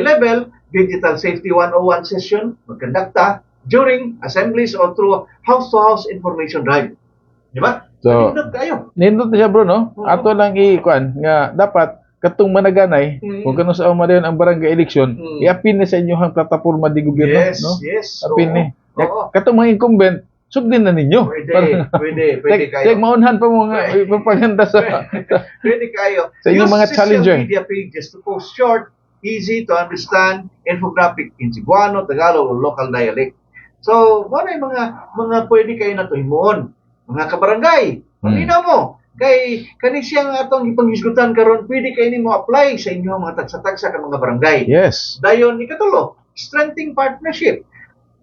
level, digital safety 101 session magkondukta during assemblies or through house-to-house information drive. Di ba? So, nindot na siya bro, no? Ato lang i-kuan nga dapat katong managanay, kung kano sa umadayon ang barangay election, i-appeal na sa inyong plataporma di gobyerno, no? Yes. Appeal ni. Katong mga incumbent, sugdin na ninyo. Pwede kayo. Tek maunhan pa mo nga propaganda sa pwede kayo. Sa inyong mga challenger. Use social media pages to post short, easy to understand infographic in Cebuano, Tagalog, or local dialect. So, ano yung mga pwede kayo na tuhimon? Mga kabarangay, paminaw mo. Kay kani siyang atong ipanghisgutan karon, pwede kayo nimo apply sa inyong mga tagsa-tagsa ka mga barangay. Yes. Dayon ikatulo, strengthening partnership.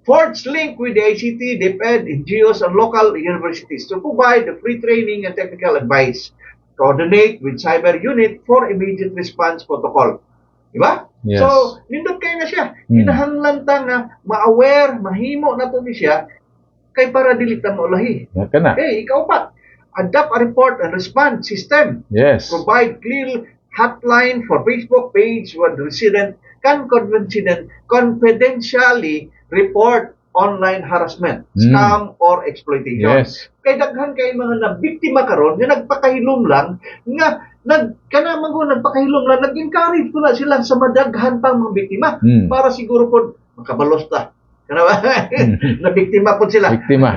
Forge link with the ICT, DepEd, NGOs, and local universities to provide the free training and technical advice. coordinate with cyber unit for immediate response protocol. Diba? Yes. So, nindot kayo na siya. Hmm. Kinahanglan ta nga ma-aware, mahimo na to ni siya kay para dili ta maulahi. Yan ka na. Okay, ikaw pa. Adopt a report and response system. Yes. Provide clear hotline for Facebook page where the resident can confidentially report online harassment, scam, or exploitation. Yes. Kay daghan kay mga nabiktima karon nga nagpakahilom lang nga nagpakahilom lang, nag-encourage ko na sila sa madaghan pang mga biktima para siguro po makabalos ta. Kana ba? Nabiktima po sila. Biktima.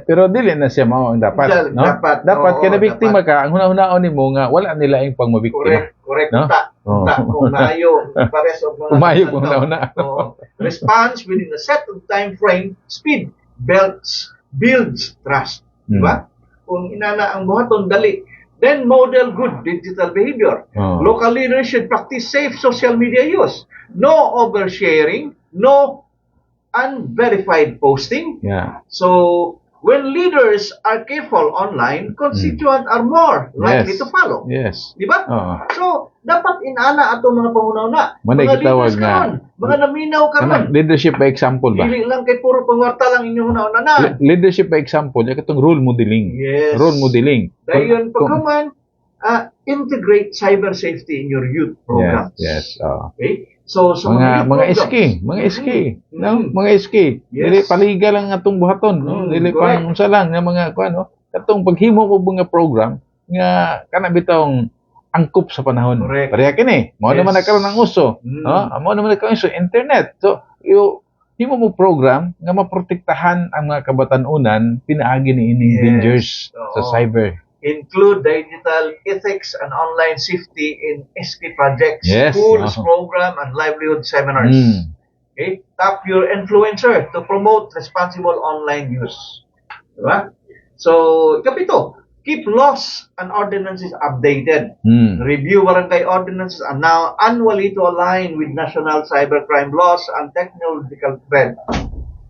Pero dili na siya mao ang dapat, no? Dapat kay nabiktima ka, ang hunahunahon nimo nga wala nila ing pang mabiktima. Correct. No? Kung maayo, pares of mga Umayo kung una. Response within a set of time frame, speed builds trust. Diba? Kung inana ang buhaton, dali. Then model good digital behavior. Local leaders should practice safe social media use. No oversharing, no unverified posting. Yeah. So, when leaders are careful online, constituents are more likely to follow. Yes. Di ba? So, dapat inana ato mga pangunauna. Manay Mga kitawag leaders nga. karon, mga naminaw karon. Leadership by example ba? Dili lang kay puro pangwarta lang inyong hunauna na. Leadership by example, yung katong role modeling. Yes. Role modeling. Dayon pagkaman, integrate cyber safety in your youth programs. Yes. Okay? So, sa mga SK, mga SK. Dili paliga lang atong buhaton, no? Dili pang unsa lang nga mga kuan, no? Katong paghimo mo mga program nga kana bitong angkop sa panahon. Pareha kini. Mao naman nagkaroon ng uso, no? Mao naman nagkaroon sa internet. So, himo mo program nga maprotektahan ang mga kabatan-unan pinaagi ni ining dangers sa cyber. Include digital ethics and online safety in SK projects, schools, program, and livelihood seminars. Okay? Tap your influencer to promote responsible online use. Diba? So, kapito, keep laws and ordinances updated. Review barangay ordinances and now annually to align with national cybercrime laws and technological trends.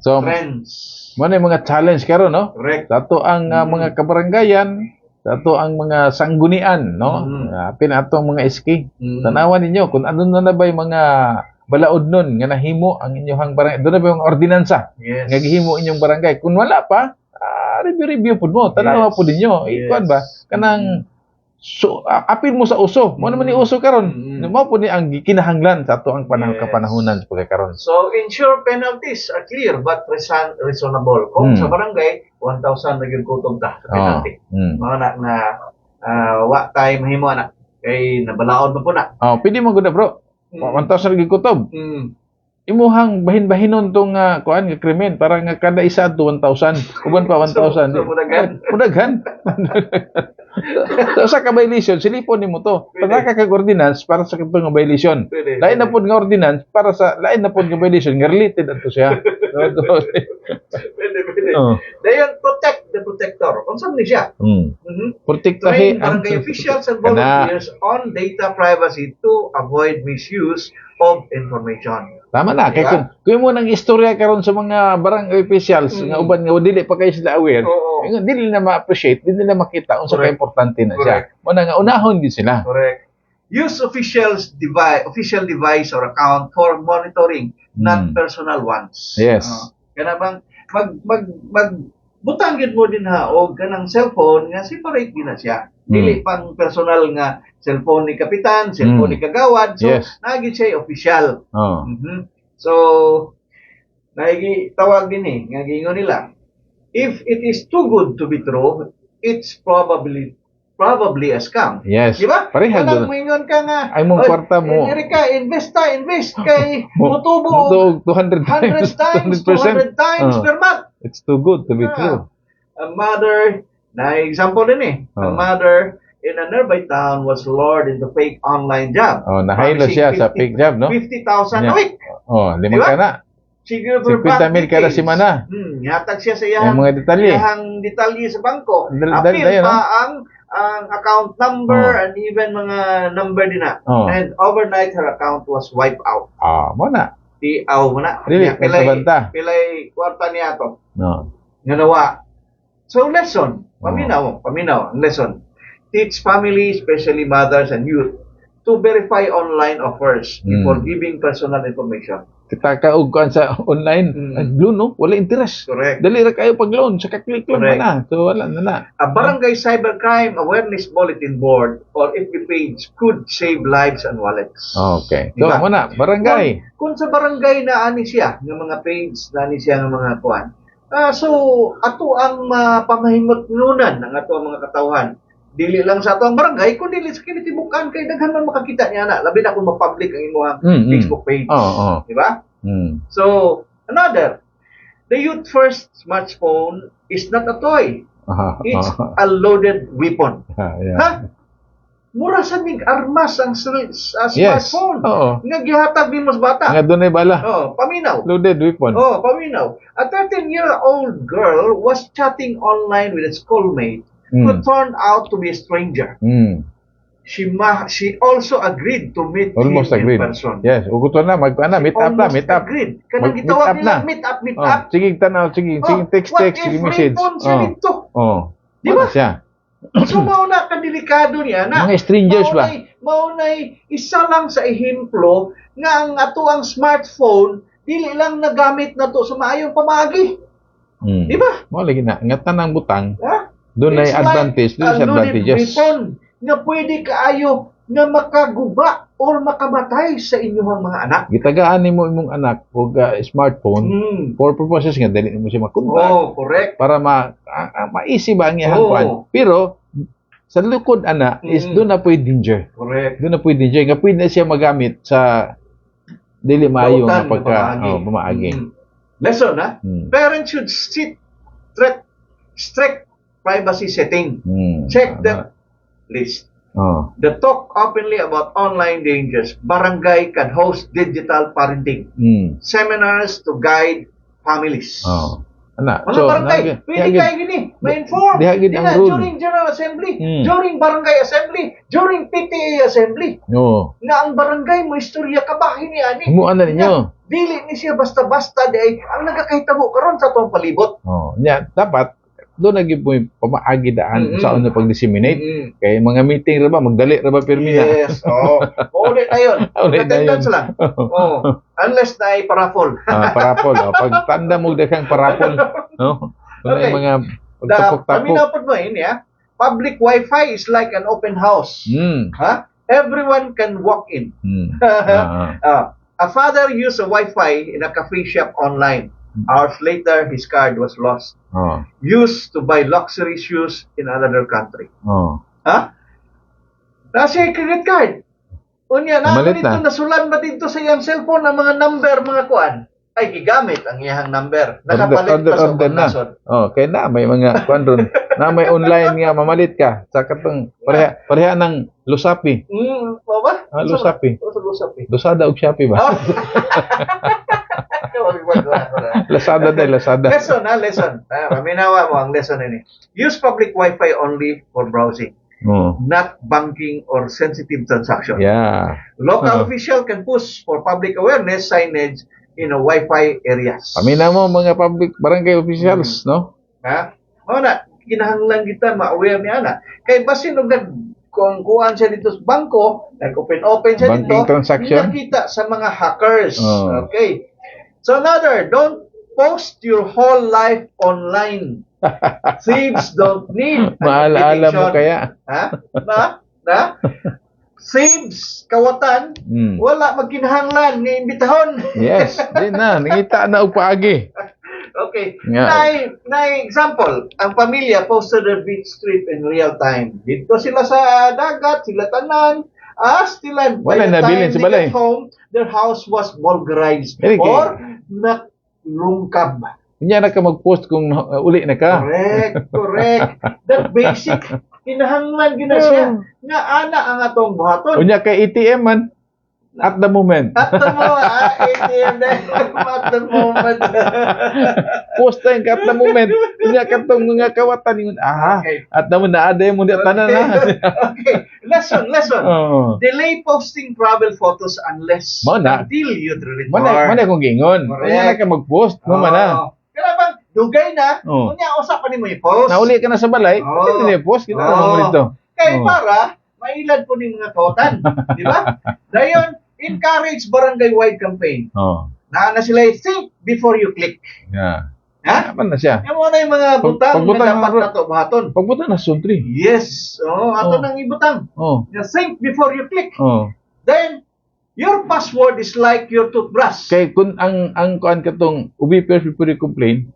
So, mo na mga challenge karon, no? Correct. Dato ang mga kabarangayan, dato ang mga sanggunian, no? Pinatong mga SK. Tanawan ninyo kung ano na ba yung mga balaod nun nga nahimo ang inyong barangay. Doon na ba yung ordinansa? Nga gihimo inyong barangay. Kung wala pa, review pud mo. Tanawa po ninyo. Ikuan ba? Kanang apil mo sa uso. Mo naman ni uso karon. Mo po ni ang kinahanglan sa ato ang kapanahunan sa pagkakaroon. So ensure penalties are clear but reasonable. Kung sa barangay 1,000 na gyud kutob ta sa penalty. Mga na wa tay mahimo na kay nabalaod mo po na. Pwede mo gud bro. 1,000 gyud kutob. Imuhang bahin-bahinon tong kuan nga krimen para nga kada isa to 1,000. Uban pa 1,000. So Mudagan. So, sa ka-violation, silipon nimo to. Pagka kag ordinance para sa kitong nga violation. Lain na pud nga ordinance para sa lain na pud nga violation nga related adto siya. Pwede. Dayon protect the protector. Kung saan ni siya? Protektahe ang barangay officials and volunteers on data privacy to avoid misuse of information. Tama na. Kaya kung mo nang istorya karon sa mga barangay officials nga uban nga dili pa kayo sila aware, dili na ma-appreciate, dili na makita unsa ka importante na siya. Mo na nga unahon din sila. Correct. Use official device or account for monitoring, not personal ones. Yes. Kana bang butang gyud mo din og kanang cellphone nga separate din na siya. Dili pang personal nga cellphone ni kapitan, cellphone ni kagawad. So nagi siya official. So tawag din nga gingon nila. If it is too good to be true, it's probably a scam. Yes. Diba? Pareha Kanang moingon ka nga. Ay mong kwarta mo. Diri ka invest kay mutubo 200 times, 200 times per month. It's too good to be true. A mother, na example din a mother in a nearby town was lured into fake online job. Nahilo siya sa fake job, no? 50,000 a week. Limang ka na. Siguro 50,000 kada si mana. Yatag siya sa iyang mga detalye. Detalye sa bangko. Dali pa ang account number and even mga number din na. And overnight her account was wiped out. Mo na. Mo na. Dili, pilay kwarta niya to. Nga nawa. So lesson, paminaw ang lesson. teach families, especially mothers and youth, to verify online offers before giving personal information. Kita kauguan sa online, loan, no? Wala interest. Correct. Dali ra kayo pag loan, sa kaklik lang Correct. na. So wala na. A Barangay Cybercrime Awareness Bulletin Board or FB page could save lives and wallets. Okay. So, Diba? muna, barangay. Kung sa barangay na ani siya, ng mga page na ani siya ng mga kuan. So, ato ang pamahimot nunan ng ato ang mga katawhan. Dili lang sa ato ang barangay, kundi dili sa kinitibukan kay daghan man makakita niya na. Labi na kung ma-public ang imong Facebook page. Oo. Di ba? So, another, the youth first smartphone is not a toy. It's a loaded weapon. Yeah. Ha? Mura sa mig armas ang Yes. smartphone. Oo. Nga gihatag ni mas bata. Nga doon ay bala. Paminaw. Loaded weapon. Paminaw. A 13-year-old girl was chatting online with a schoolmate who turned out to be a stranger. She also agreed to meet Almost him agreed. in person. Yes. Ugutan na, magpana, meet up na, Almost meet up. agreed. Kanang Meet gitawag up nila, na. meet up. Sige, tanaw, sige, text, sige, message. What if siya nito? Di Di ba? ba? Siya. So, mauna ka delikado niya na. Mga strangers ba? Maunay, isa lang sa ehemplo nga ang ato ang smartphone, dili lang nagamit na to sa maayong pamagi. Di ba? Mo lagi na, nga tanang butang, Ha? doon ay It's advantage, doon like sa a loaded advantages. weapon nga pwede kaayo nga makaguba or makamatay sa inyong mga anak. Gitagaan nimo imong anak og smartphone for purposes nga dili mo siya makontak Correct. para maisi ba ang iyang kwan. Pero sa likod ana is doon na pwede danger. Correct. Doon na pwede danger nga pwede na siya magamit sa dili maayo nga Dautan, pagka pamaagi. pamaagi. Lesson, ha? Parents should strict privacy setting. Check the list. The talk openly about online dangers. Barangay can host digital parenting seminars to guide families. Ana. Mga barangay, pwede kayo gini, ma-inform. Diha gid ang rule. During General Assembly, during Barangay Assembly, during PTA Assembly. Nga ang barangay mo istorya kabahin ni ani. Himuan na ninyo. Dili ni siya basta-basta di ang nagakahitabo karon sa atong palibot. Nya dapat doon na gyud mo pamaagi daan sa ano pag-disseminate. Kay mga meeting ra ba magdali ra ba pirmi na. Yes. Ulit ayon. Attendance lang. Unless na parapol. Parapol. Pag tanda mo daghang parapol, no? Okay. Mga Kami pagtapok-tapok. na po ini public wifi is like an open house. Ha? Everyone can walk in. A father used a wifi in a cafe shop online. Hours later, his card was lost. Used to buy luxury shoes in another country. Ha? Nasa credit card. Unya na Malit dito na. nasulan ba dito sa iyang cellphone ang mga number, mga kuan? Ay gigamit ang iyang number. Nakapalit pa sa order na. nasod. Kaya na may mga kuan ron. Na may online nga mamalit ka sa katong pareha ng Lusapi. Ba? Lusapi. Lusapi. Lusada ug Shopee ba? Lazada din, Lazada. Lesson. Paminawa mo ang lesson ini. Use public wifi only for browsing. Not banking or sensitive transaction. Yeah. Local official can push for public awareness signage in a Wi-Fi areas. Pamina mo mga public barangay officials, no? Ha? O na, kinahanglan kita ma-aware niya na. Kay basin og kung kuan siya dito sa bangko, nag-open siya Banking dito, transaction. nakita sa mga hackers. Okay. So another, don't post your whole life online. Thieves don't need an Maalaala mo invitation. kaya. Ha? Na? Thieves, kawatan, wala magkinahanglan ng imbitahon. Yes, di na. Nangita na og paagi. Okay. Nga. Na example, ang pamilya posted their beach trip in real time. Dito sila sa dagat, sila tanan, stilan. Wala na bilin sa balay. At home, their house was vulgarized Okay. or naklungkab. Inya na ka mag-post kung uli na ka. Correct. That basic kinahanglan gina siya nga ana ang atong buhaton. Unya kay ATM man at the moment. At the moment, ATM na at the moment. Post time ka at the moment. Unya katong mga kawatan yun. Okay. At the moment naade mo di tanan na. Okay. Lesson. Oh. Delay posting travel photos unless Mo na. until you return. Mana kung gingon. Correct. Unya na ka mag-post mo man na. Kaya bang dugay na, Oh. unya usa pa nimo i-post. Nauli ka na sa balay. Oh. Hindi na post kita Oh. mo dito. Kay Oh. para mailad po ning mga kawatan, di ba? Dayon encourage barangay-wide campaign. Oh. Na sila think before you click. Yeah. Ha? Aman na siya. Yung mga yung mga butang pagbutang na dapat ng- nato bahaton. Pagbuta na suntri. Yes. Ato Oh. nang ibutang. Oh. Na think before you click. Oh. Then your password is like your toothbrush. Kay kun ang kuan katong ubi first before you complain,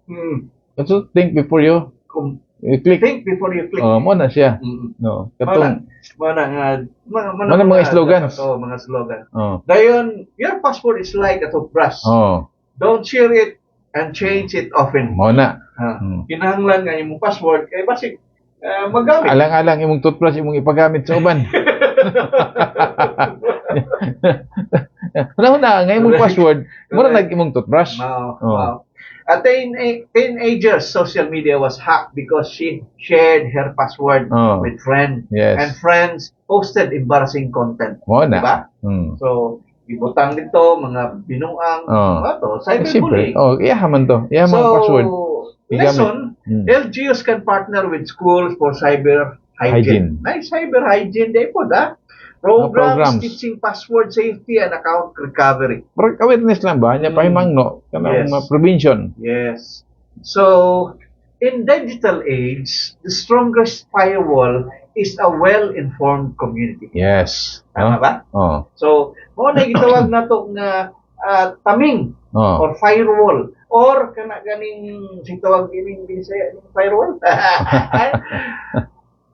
so think before you click. Think before you click. Oh, mo na siya. Mm. No. Katong Mana mga slogans. Mga slogan. oh. Dayon, your password is like a toothbrush. Oh. Don't share it and change it often. Mo na. Kinahanglan nga imong password kay basig magamit. Alang-alang imong toothbrush imong ipagamit sa uban. Una nga imong password, mo na imong toothbrush. Wow. Oh. Wow. A teenager's social media was hacked because she shared her password Oh. with friends. Yes. And friends posted embarrassing content. Mo na. Diba? Mm. So, ibutang dito, mga binuang, Oh. cyberbullying. Oh, iyaman to. Iyaman ang password. Lesson, Mm. LGUs can partner with schools for cyber hygiene. Nice cyber hygiene day po, da? Programs, programs. teaching password safety and account recovery. Pero awareness lang ba? Nya pahimangno kanang Yes. mga prevention. Yes. So, in digital age, the strongest firewall is a well-informed community. Yes. Tama ba? Oh. So, mo na gitawag nato nga taming Oh. or firewall or kana ganing sitawag gining Bisaya firewall.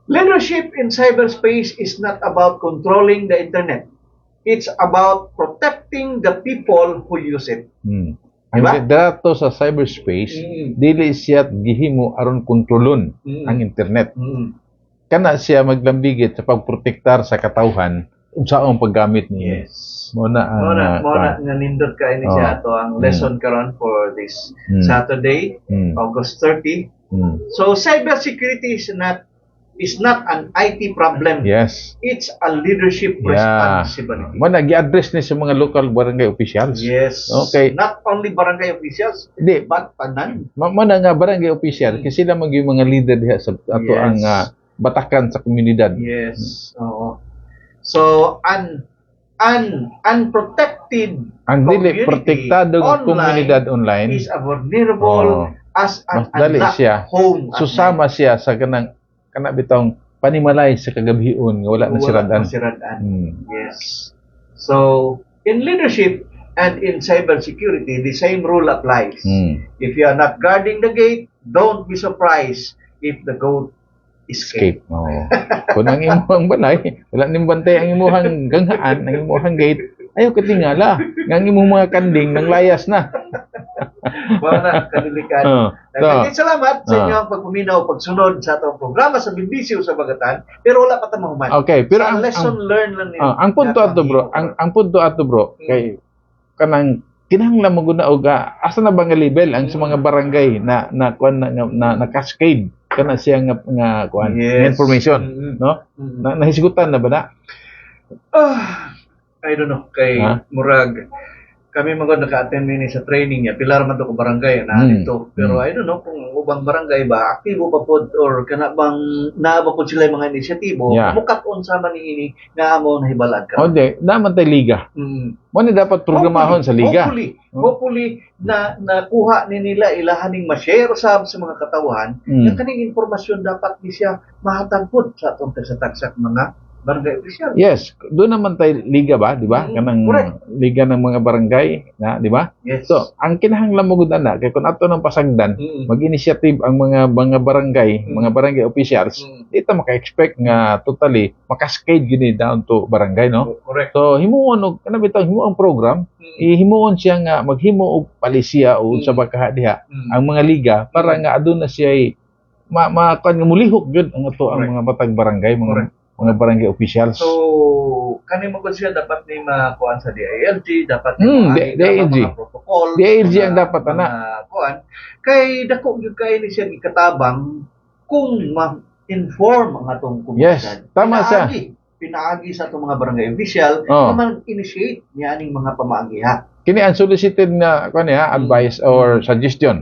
Leadership in cyberspace is not about controlling the internet. It's about protecting the people who use it. Hmm. Diba? Ang dato sa cyberspace, dili siya gihimo aron kontrolon ang internet. Kana siya maglambigit sa pagprotektar sa katawhan unsaong paggamit niya. Yes. Muna Muna nga nindot ka ini siya ato ang lesson karon for this Saturday, August 30. So cybersecurity is not an IT problem. Yes. It's a leadership responsibility. Muna gi-address ni sa mga local barangay officials. Yes. Okay. Not only barangay officials, Di, but tanan. Muna nga barangay official kasi sila mag yung mga leader diha sa ato Yes. ang batakan sa komunidad. Yes. Oo. So unprotected Ang dili community protektado ng komunidad online is a vulnerable as an mas dali unlocked siya. home. at Susama siya sa kana bitong panimalay sa kagabion nga wala na siradan. Nasiradan. Hmm. Yes. So, in leadership and in cybersecurity, the same rule applies. If you are not guarding the gate, don't be surprised if the goat escape. Escape. Oh. Kung ang imong balay, wala ning bantay ang imong ganghaan, ang imong gate, ayaw katingala. Nga ang imong mga kanding nang layas na. Mga kadilikan. Nagkakit salamat sa inyong pagpuminaw, pagsunod sa atong programa sa Bibisyo sa Bagatan, pero wala pa tamang human. Okay, pero sa ang lesson learned lang nila. ang punto ato bro, ang punto ato bro, kay kanang kinahanglan mo guna og asa na ba nga level ang sa mga barangay na kuan na cascade kana siya nga kuan information, no? Nahisgutan na ba na? I don't know kay murag kami magod naka-attend mini sa training niya pilar man to ko barangay na dito pero I don't know kung ubang barangay ba aktibo pa pod or kana bang naaba pod sila mga inisyatibo mukat-on sa man ini nga amo nahibalan ka. Okay, naman tay liga. Mo ni dapat programahon sa liga. Hopefully na nakuha ni nila ilahaning ma-share sa mga katawhan nga kaning impormasyon dapat ni siya mahatag pod sa atong tagsa-tagsa mga barangay official. Yes, doon naman tayo liga ba, di ba? Kanang liga ng mga barangay, na, di ba? Yes. So, ang kinahanglan mo gud na kay kun ato ng pasagdan, mag-initiative ang mga barangay, mga barangay officials, dito maka-expect nga totally makaskade gini down to barangay, no? Correct. So, himuon og kana bitaw himuon program, himuon siya nga maghimo og palisiya o sa bakaha diha ang mga liga para nga aduna siya kan nga mulihok gyud ang ato ang mga matag barangay, mga barangay officials. So, kani mo siya dapat ni makuan sa DILG, dapat DILG. mga protocol. DILG ang dapat ana. Kuan kay dako gyud kay ni siya ikatabang kung ma-inform ang atong komunidad. Yes, tama siya. Pinaagi sa atong mga barangay official na mag-initiate niya aning mga pamaagiha. Kini unsolicited na advice or suggestion.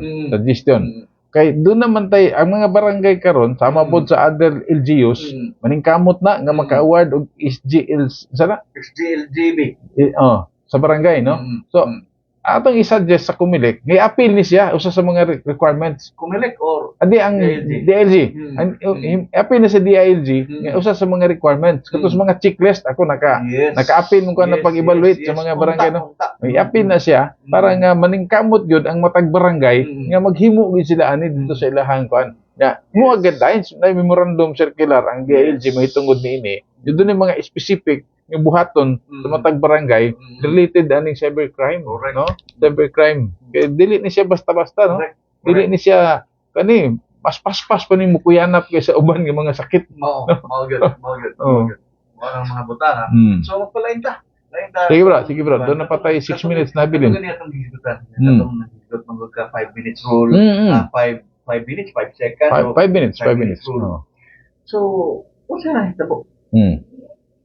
Kay doon naman tay ang mga barangay karon sama pod sa other LGUs maningkamot na nga maka-award og SGL sana XGLGB. sa barangay no. So atong i-suggest sa Comelec nga appeal ni siya usa sa mga requirements. Comelec or Adi ang DILG. DILG. Ang appeal na sa DILG nga usa sa mga requirements. Katos mga checklist ako naka-appeal mo ko na pag-evaluate sa mga barangay no. May appeal na siya para nga maningkamot gyud ang matag barangay nga maghimo gyud sila ani dito sa ilahang kuan. Ya, mo agad na memorandum circular ang DILG mahitungod niini. Yun doon yung mga specific yung buhaton sa matag barangay related aning cybercrime, no? Cybercrime. Kaya dili ni siya basta-basta, no? Dili ni siya kani mas paspas pa ni mo kuyanap kay sa uban nga mga sakit. Mao good. Oh. Wala mga butana. So magpalain ta. Sige bro. Doon na patay 6 minutes na bilin. Ano ganyan ang higutan? Katong nahigot mangod ka 5 minutes rule, 5 minutes, 5 seconds. 5 minutes. Rule. So, what's na hitabo?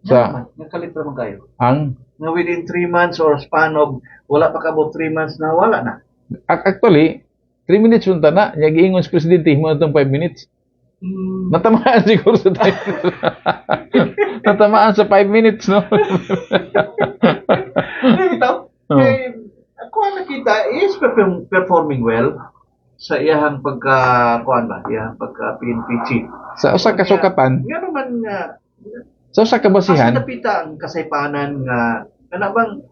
Sa Nakalit naman kayo. ang Na within 3 months or span of wala pa kabot 3 months na wala na. actually 3 minutes unta na nya giingon sa presidente mo atong 5 minutes. Natamaan siguro sa time. Natamaan sa 5 minutes, no? Ako ang nakita is performing well sa iyahang iyahang pagka PNP chief. Sa usa ka sukatan, Nga naman nga, sa usa ka basihan, asa napita ang kasaypanan nga kanabang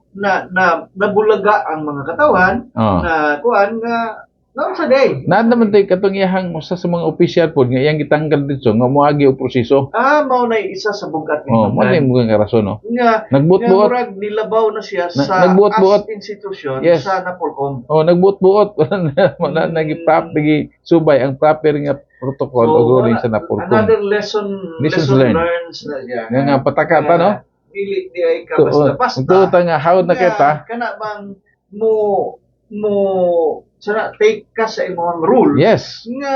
nabulaga ang mga katawan na nga naon sa day. na naman tay katong iyahang usa sa mga opisyal pod nga iyang gitanggal dito nga moagi og proseso. Mao na isa sa bugat ni Mo na mo nga rason, no? nga Nagbuot-buot. murag nilabaw na siya sa nagbuot-buot. as institution Yes. sa Napolcom. Nagbuot-buot wala nagi-prop subay ang proper nga protocol o ruling sa Napolcom. Another lesson learned. learned na siya. Nga pataka pa, no? Dili di ay ka basta-basta. Ito nga how na kita. Kana bang mo sana take ka sa imong rule. Yes. Nga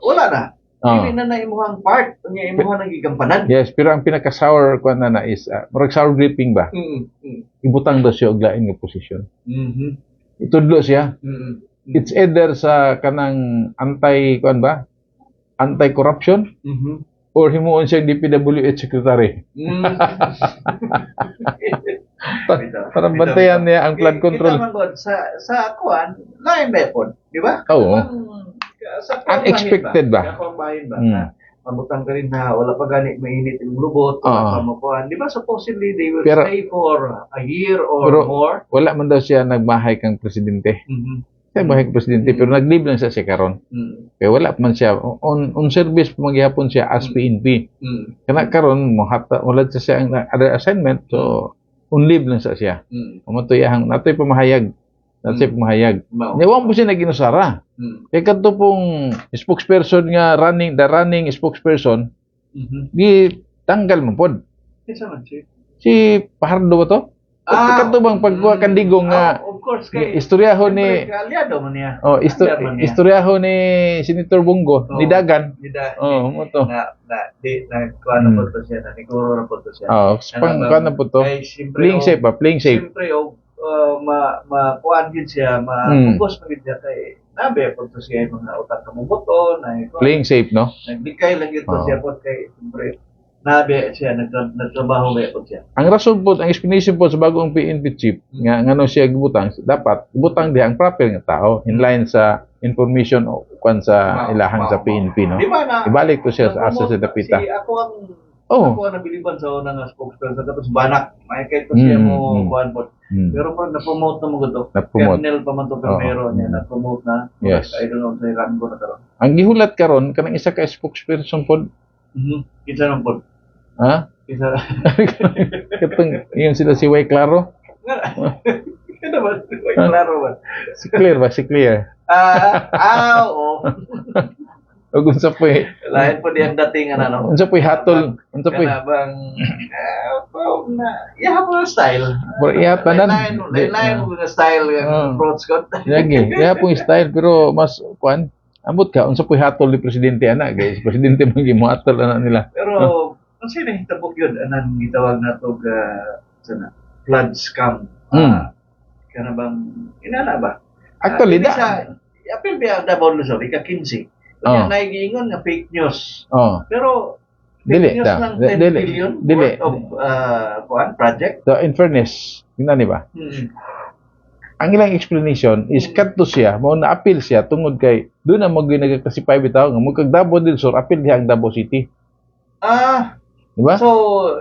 wala na. Dili na imong part nga imong nang gigampanan. Yes, pero ang pinaka-sour ko na is murag sour graping ba? Ibutang daw siya og lain nga posisyon. Itudlo siya. It's either sa kanang anti-corruption or himuon siyang DPWH secretary. Para bantayan niya ang flood control. Kita man sa kuan, lain ba po, di ba? Oo. Sa Unexpected ba? Bahin ba? Mabutang ka rin na wala pa gani mainit yung lubot, wala pa makuhan. Di ba supposedly they will stay for a year or more? Wala man daw siya nagmahay kang presidente. Siya bahay kang presidente pero nag-leave lang siya karon. Kaya wala pa man siya on service magyapon siya as PNP. Kana karon wala siya ang other assignment so on leave lang siya. Umatoyahang natoy pamahayag. Nya wa mo siya naginusara. Kaya kadto pong spokesperson nga the running spokesperson di tanggal mo pod. Isa man siya. Si Pahardo ba to? Kadto bang pagkuha kandigong nga of course kay istoryaho ni aliado man niya. istoryaho ni Senator Bongo ni Dagan. Mo to. Na kuan na po siya, na siguro na po siya. Kuan na po to. Playing safe. Siyempre kuan gid siya, focus pa gid siya kay nabe po siya mga utak ka moboto na playing safe, no? Nagbigay lang gid siya po kay siyempre nabe siya nagtrabaho ba po siya. Ang rason po, ang explanation po sa bagong PNP chief nga ngano siya gibutang, dapat gibutang diha ang proper nga tao in line sa information o kwan sa ilahang sa PNP, no? Ibalik to siya sa asa sa dapita. Ako ang nabiliban sa unang spokesperson tapos banak may kay to siya mo kuan po. Pero pag na-promote na mo gito, kernel pa man to primero niya na-promote na. Yes. I don't know sa rango na karon. Ang gihulat karon kanang isa ka spokesperson pod. Kinsa nang pod? Ha? Kinsa? Katong yun sila si Way Claro. Ano ba? Way Claro ba? Si Clear. Oo. Og unsa po lain po diyang dating ano. Unsa po hatol, unsa po. Bang po style. Tanan. Lain mo nga style ng approach ko. Lagi, po style pero mas kuan. Ambot ka unsa po hatol ni presidente ana, guys. Presidente man gimuhatol ana nila. Pero ang sino hitabok yun anang gitawag nato sana flood scam. Kana bang inana ba? Actually apil biya Davao Luzon, ika-15. Kanya naigingon nga fake news. Pero fake Dili, news ng 10 billion worth of project. So, in fairness, yun ba? Ang ilang explanation is kadto siya, mao na appeal siya tungod kay doon na nagkasipay bitaw nga mo kag Davao del Sur appeal diha ang Davao City. Diba? So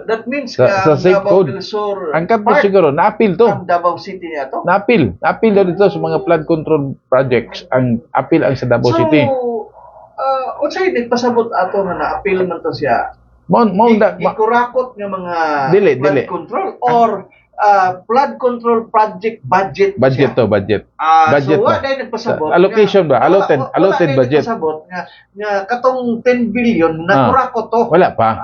that means sa safe Davao code. del Sur Ang kadto siguro na-appeal to. Ang Davao City niya to. Na-appeal daw dito sa mga flood control projects. Ang appeal ang sa Davao City. So unsay nagpasabot ato nga na-appeal man to siya? Ikurakot nga mga flood control or flood control project budget siya. Budget so what ay nagpasabot allocation ba allotted budget nagpasabot nga katong 10 billion nakurakot to wala pa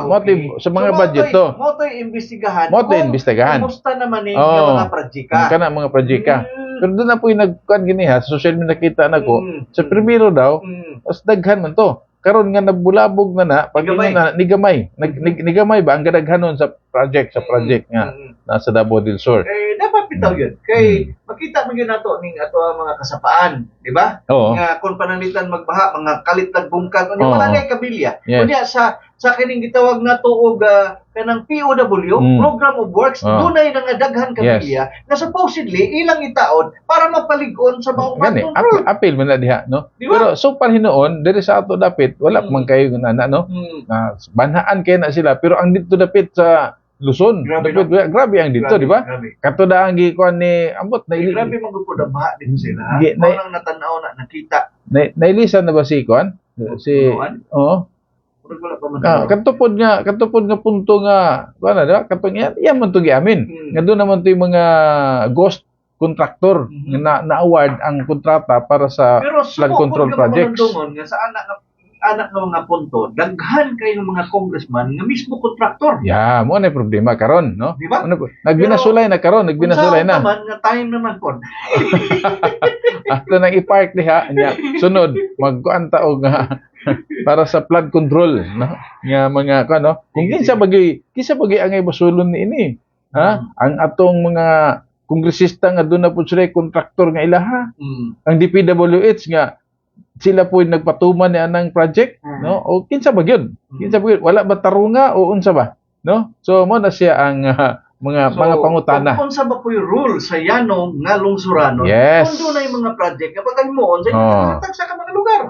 motive sa mga budget to motoy imbestigahan kumusta naman yung mga projeka kana mga projeka pero doon na po yung nagkuhan gini ha sa social media nakita na ko sa primero daw as daghan man to karon nga nagbulabog na pag nigamay ba ang gadaghanon sa project nga nasa Davao del Sur. Dapat bitaw yun. Kay makita mo yun nato ning ato ang mga kasapaan, di ba? Nga kung pananglitan magbaha, mga kalitag bungkag, unya malangay kabilya. Unya sa kining gitawag nato og kanang POW, Program of Works, dunay nga daghan kabilya na supposedly ilang itaon para mapalig-on sa mga control. Appeal man na diha, no? Pero so panhinoon diri sa ato dapit wala man kayo na no? Banhaan kay na sila pero ang dito dapit sa Luzon. Grabe ang dito, di ba? Kato da ang gikuan ni ambot na grabe man gud ang baha dito sila. Mao nang natanaw na nakita. Nailisan na ba si kuan? Katupod nga punto nga kuan na katong yan man to giamin. Nga doon naman to yung mga ghost contractor nga na-award ang kontrata para sa flood control projects. Pero nga sa anak ng mga punto, daghan kayo ng mga congressman nga mismo kontraktor. Mo na problema karon, no? Diba? Nagbinasulay na karon, nagbinasulay na. Naman nga time naman kon. Ato nang i-park diha nya sunod magkuan ta og para sa flood control, no? Nga mga no? Kung kinsa bagay angay basulon ni ini, ha? Ang atong mga kongresista nga doon na po sila kontraktor nga ilaha. Ang DPWH nga sila po nagpatuman ni anang project, no? O kinsa ba gyud? Wala ba tarunga o unsa ba, no? So mo na siya ang mga pangutana. Kung unsa ba po yung rule sa yanong nga lungsuranon? Kung doon na yung mga project kapag himuon sa mga sa mga lugar.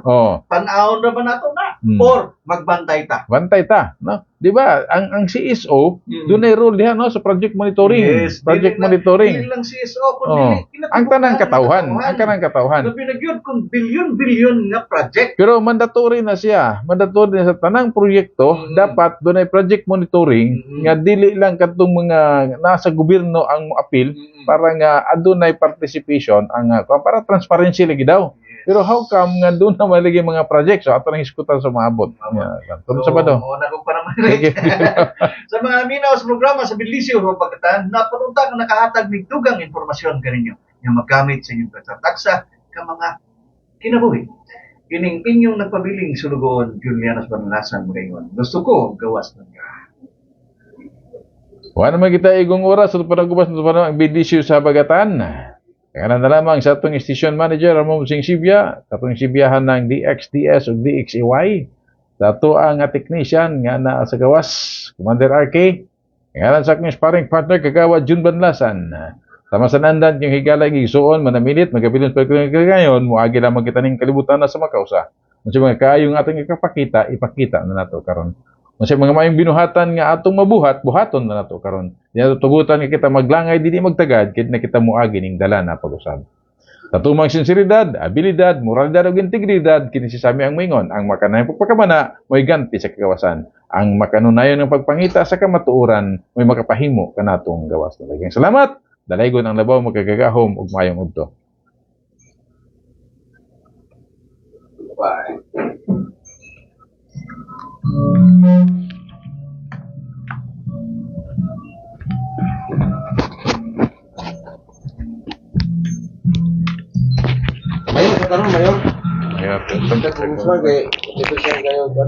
Tan-awon ra ba nato na? Or magbantay ta? Bantay ta, no? Di ba? Ang CSO, doon ay role diha no sa project monitoring. Monitoring. Dili lang CSO kun ang tanang katawhan. Labi na gyud kung bilyon nga project. Pero mandatory na siya. Mandatory na sa tanang proyekto, dapat doon ay project monitoring nga dili lang katong mga nasa gobyerno ang appeal para nga adunay participation ang para transparency lagi daw. Pero how come nga doon na malagi mga project? So, ato nang iskutan sa maabot. Sa ba daw? Sa mga minaw sa programa sa Bilisyo, pagkatan, napunta nga nakahatag ng dugang informasyon kaninyo nga magamit sa inyong taksa ka mga kinabuhi. Kining inyong nagpabiling sulugoon, Julianos Banlasan mo ngayon. Gusto ko, gawas ng wala naman kita igong oras sa panagubas ng ang Bilisyo sa Bagatan. Kaya na lamang sa atong station manager Ramon Sibia, sa atong sibiyahan ng DXDS o DXEY, sa ato ang technician nga na sa gawas, Commander RK, kaya sa akong sparring partner kagawa Jun Banlasan. Sama sa nandan yung higala igsuon manamilit magabilin pa ngayon, muagi lamang kita ning kalibutan na sa makausa. Unsa mga kaayong atong ipakita na nato karon. Unsa mga mayong binuhatan nga atong buhaton na nato karon. Diya tugutan nga kita maglangay dili magtagad kit na kita muagi ning dala na pag-usab. Sa tumang sinseridad, abilidad, moralidad ug integridad kini si sami ang moingon, ang makanayang pagpakamana mo'y ganti sa kagawasan. Ang makanunayon ng pagpangita sa kamatuoran mo'y makapahimo kanatong gawas. Daghang salamat. Dalaygon ang labaw magkagagahom ug mayong udto. Bye. Mayor, karon mayor. Mayor, Kung kay ito siya kayo ba?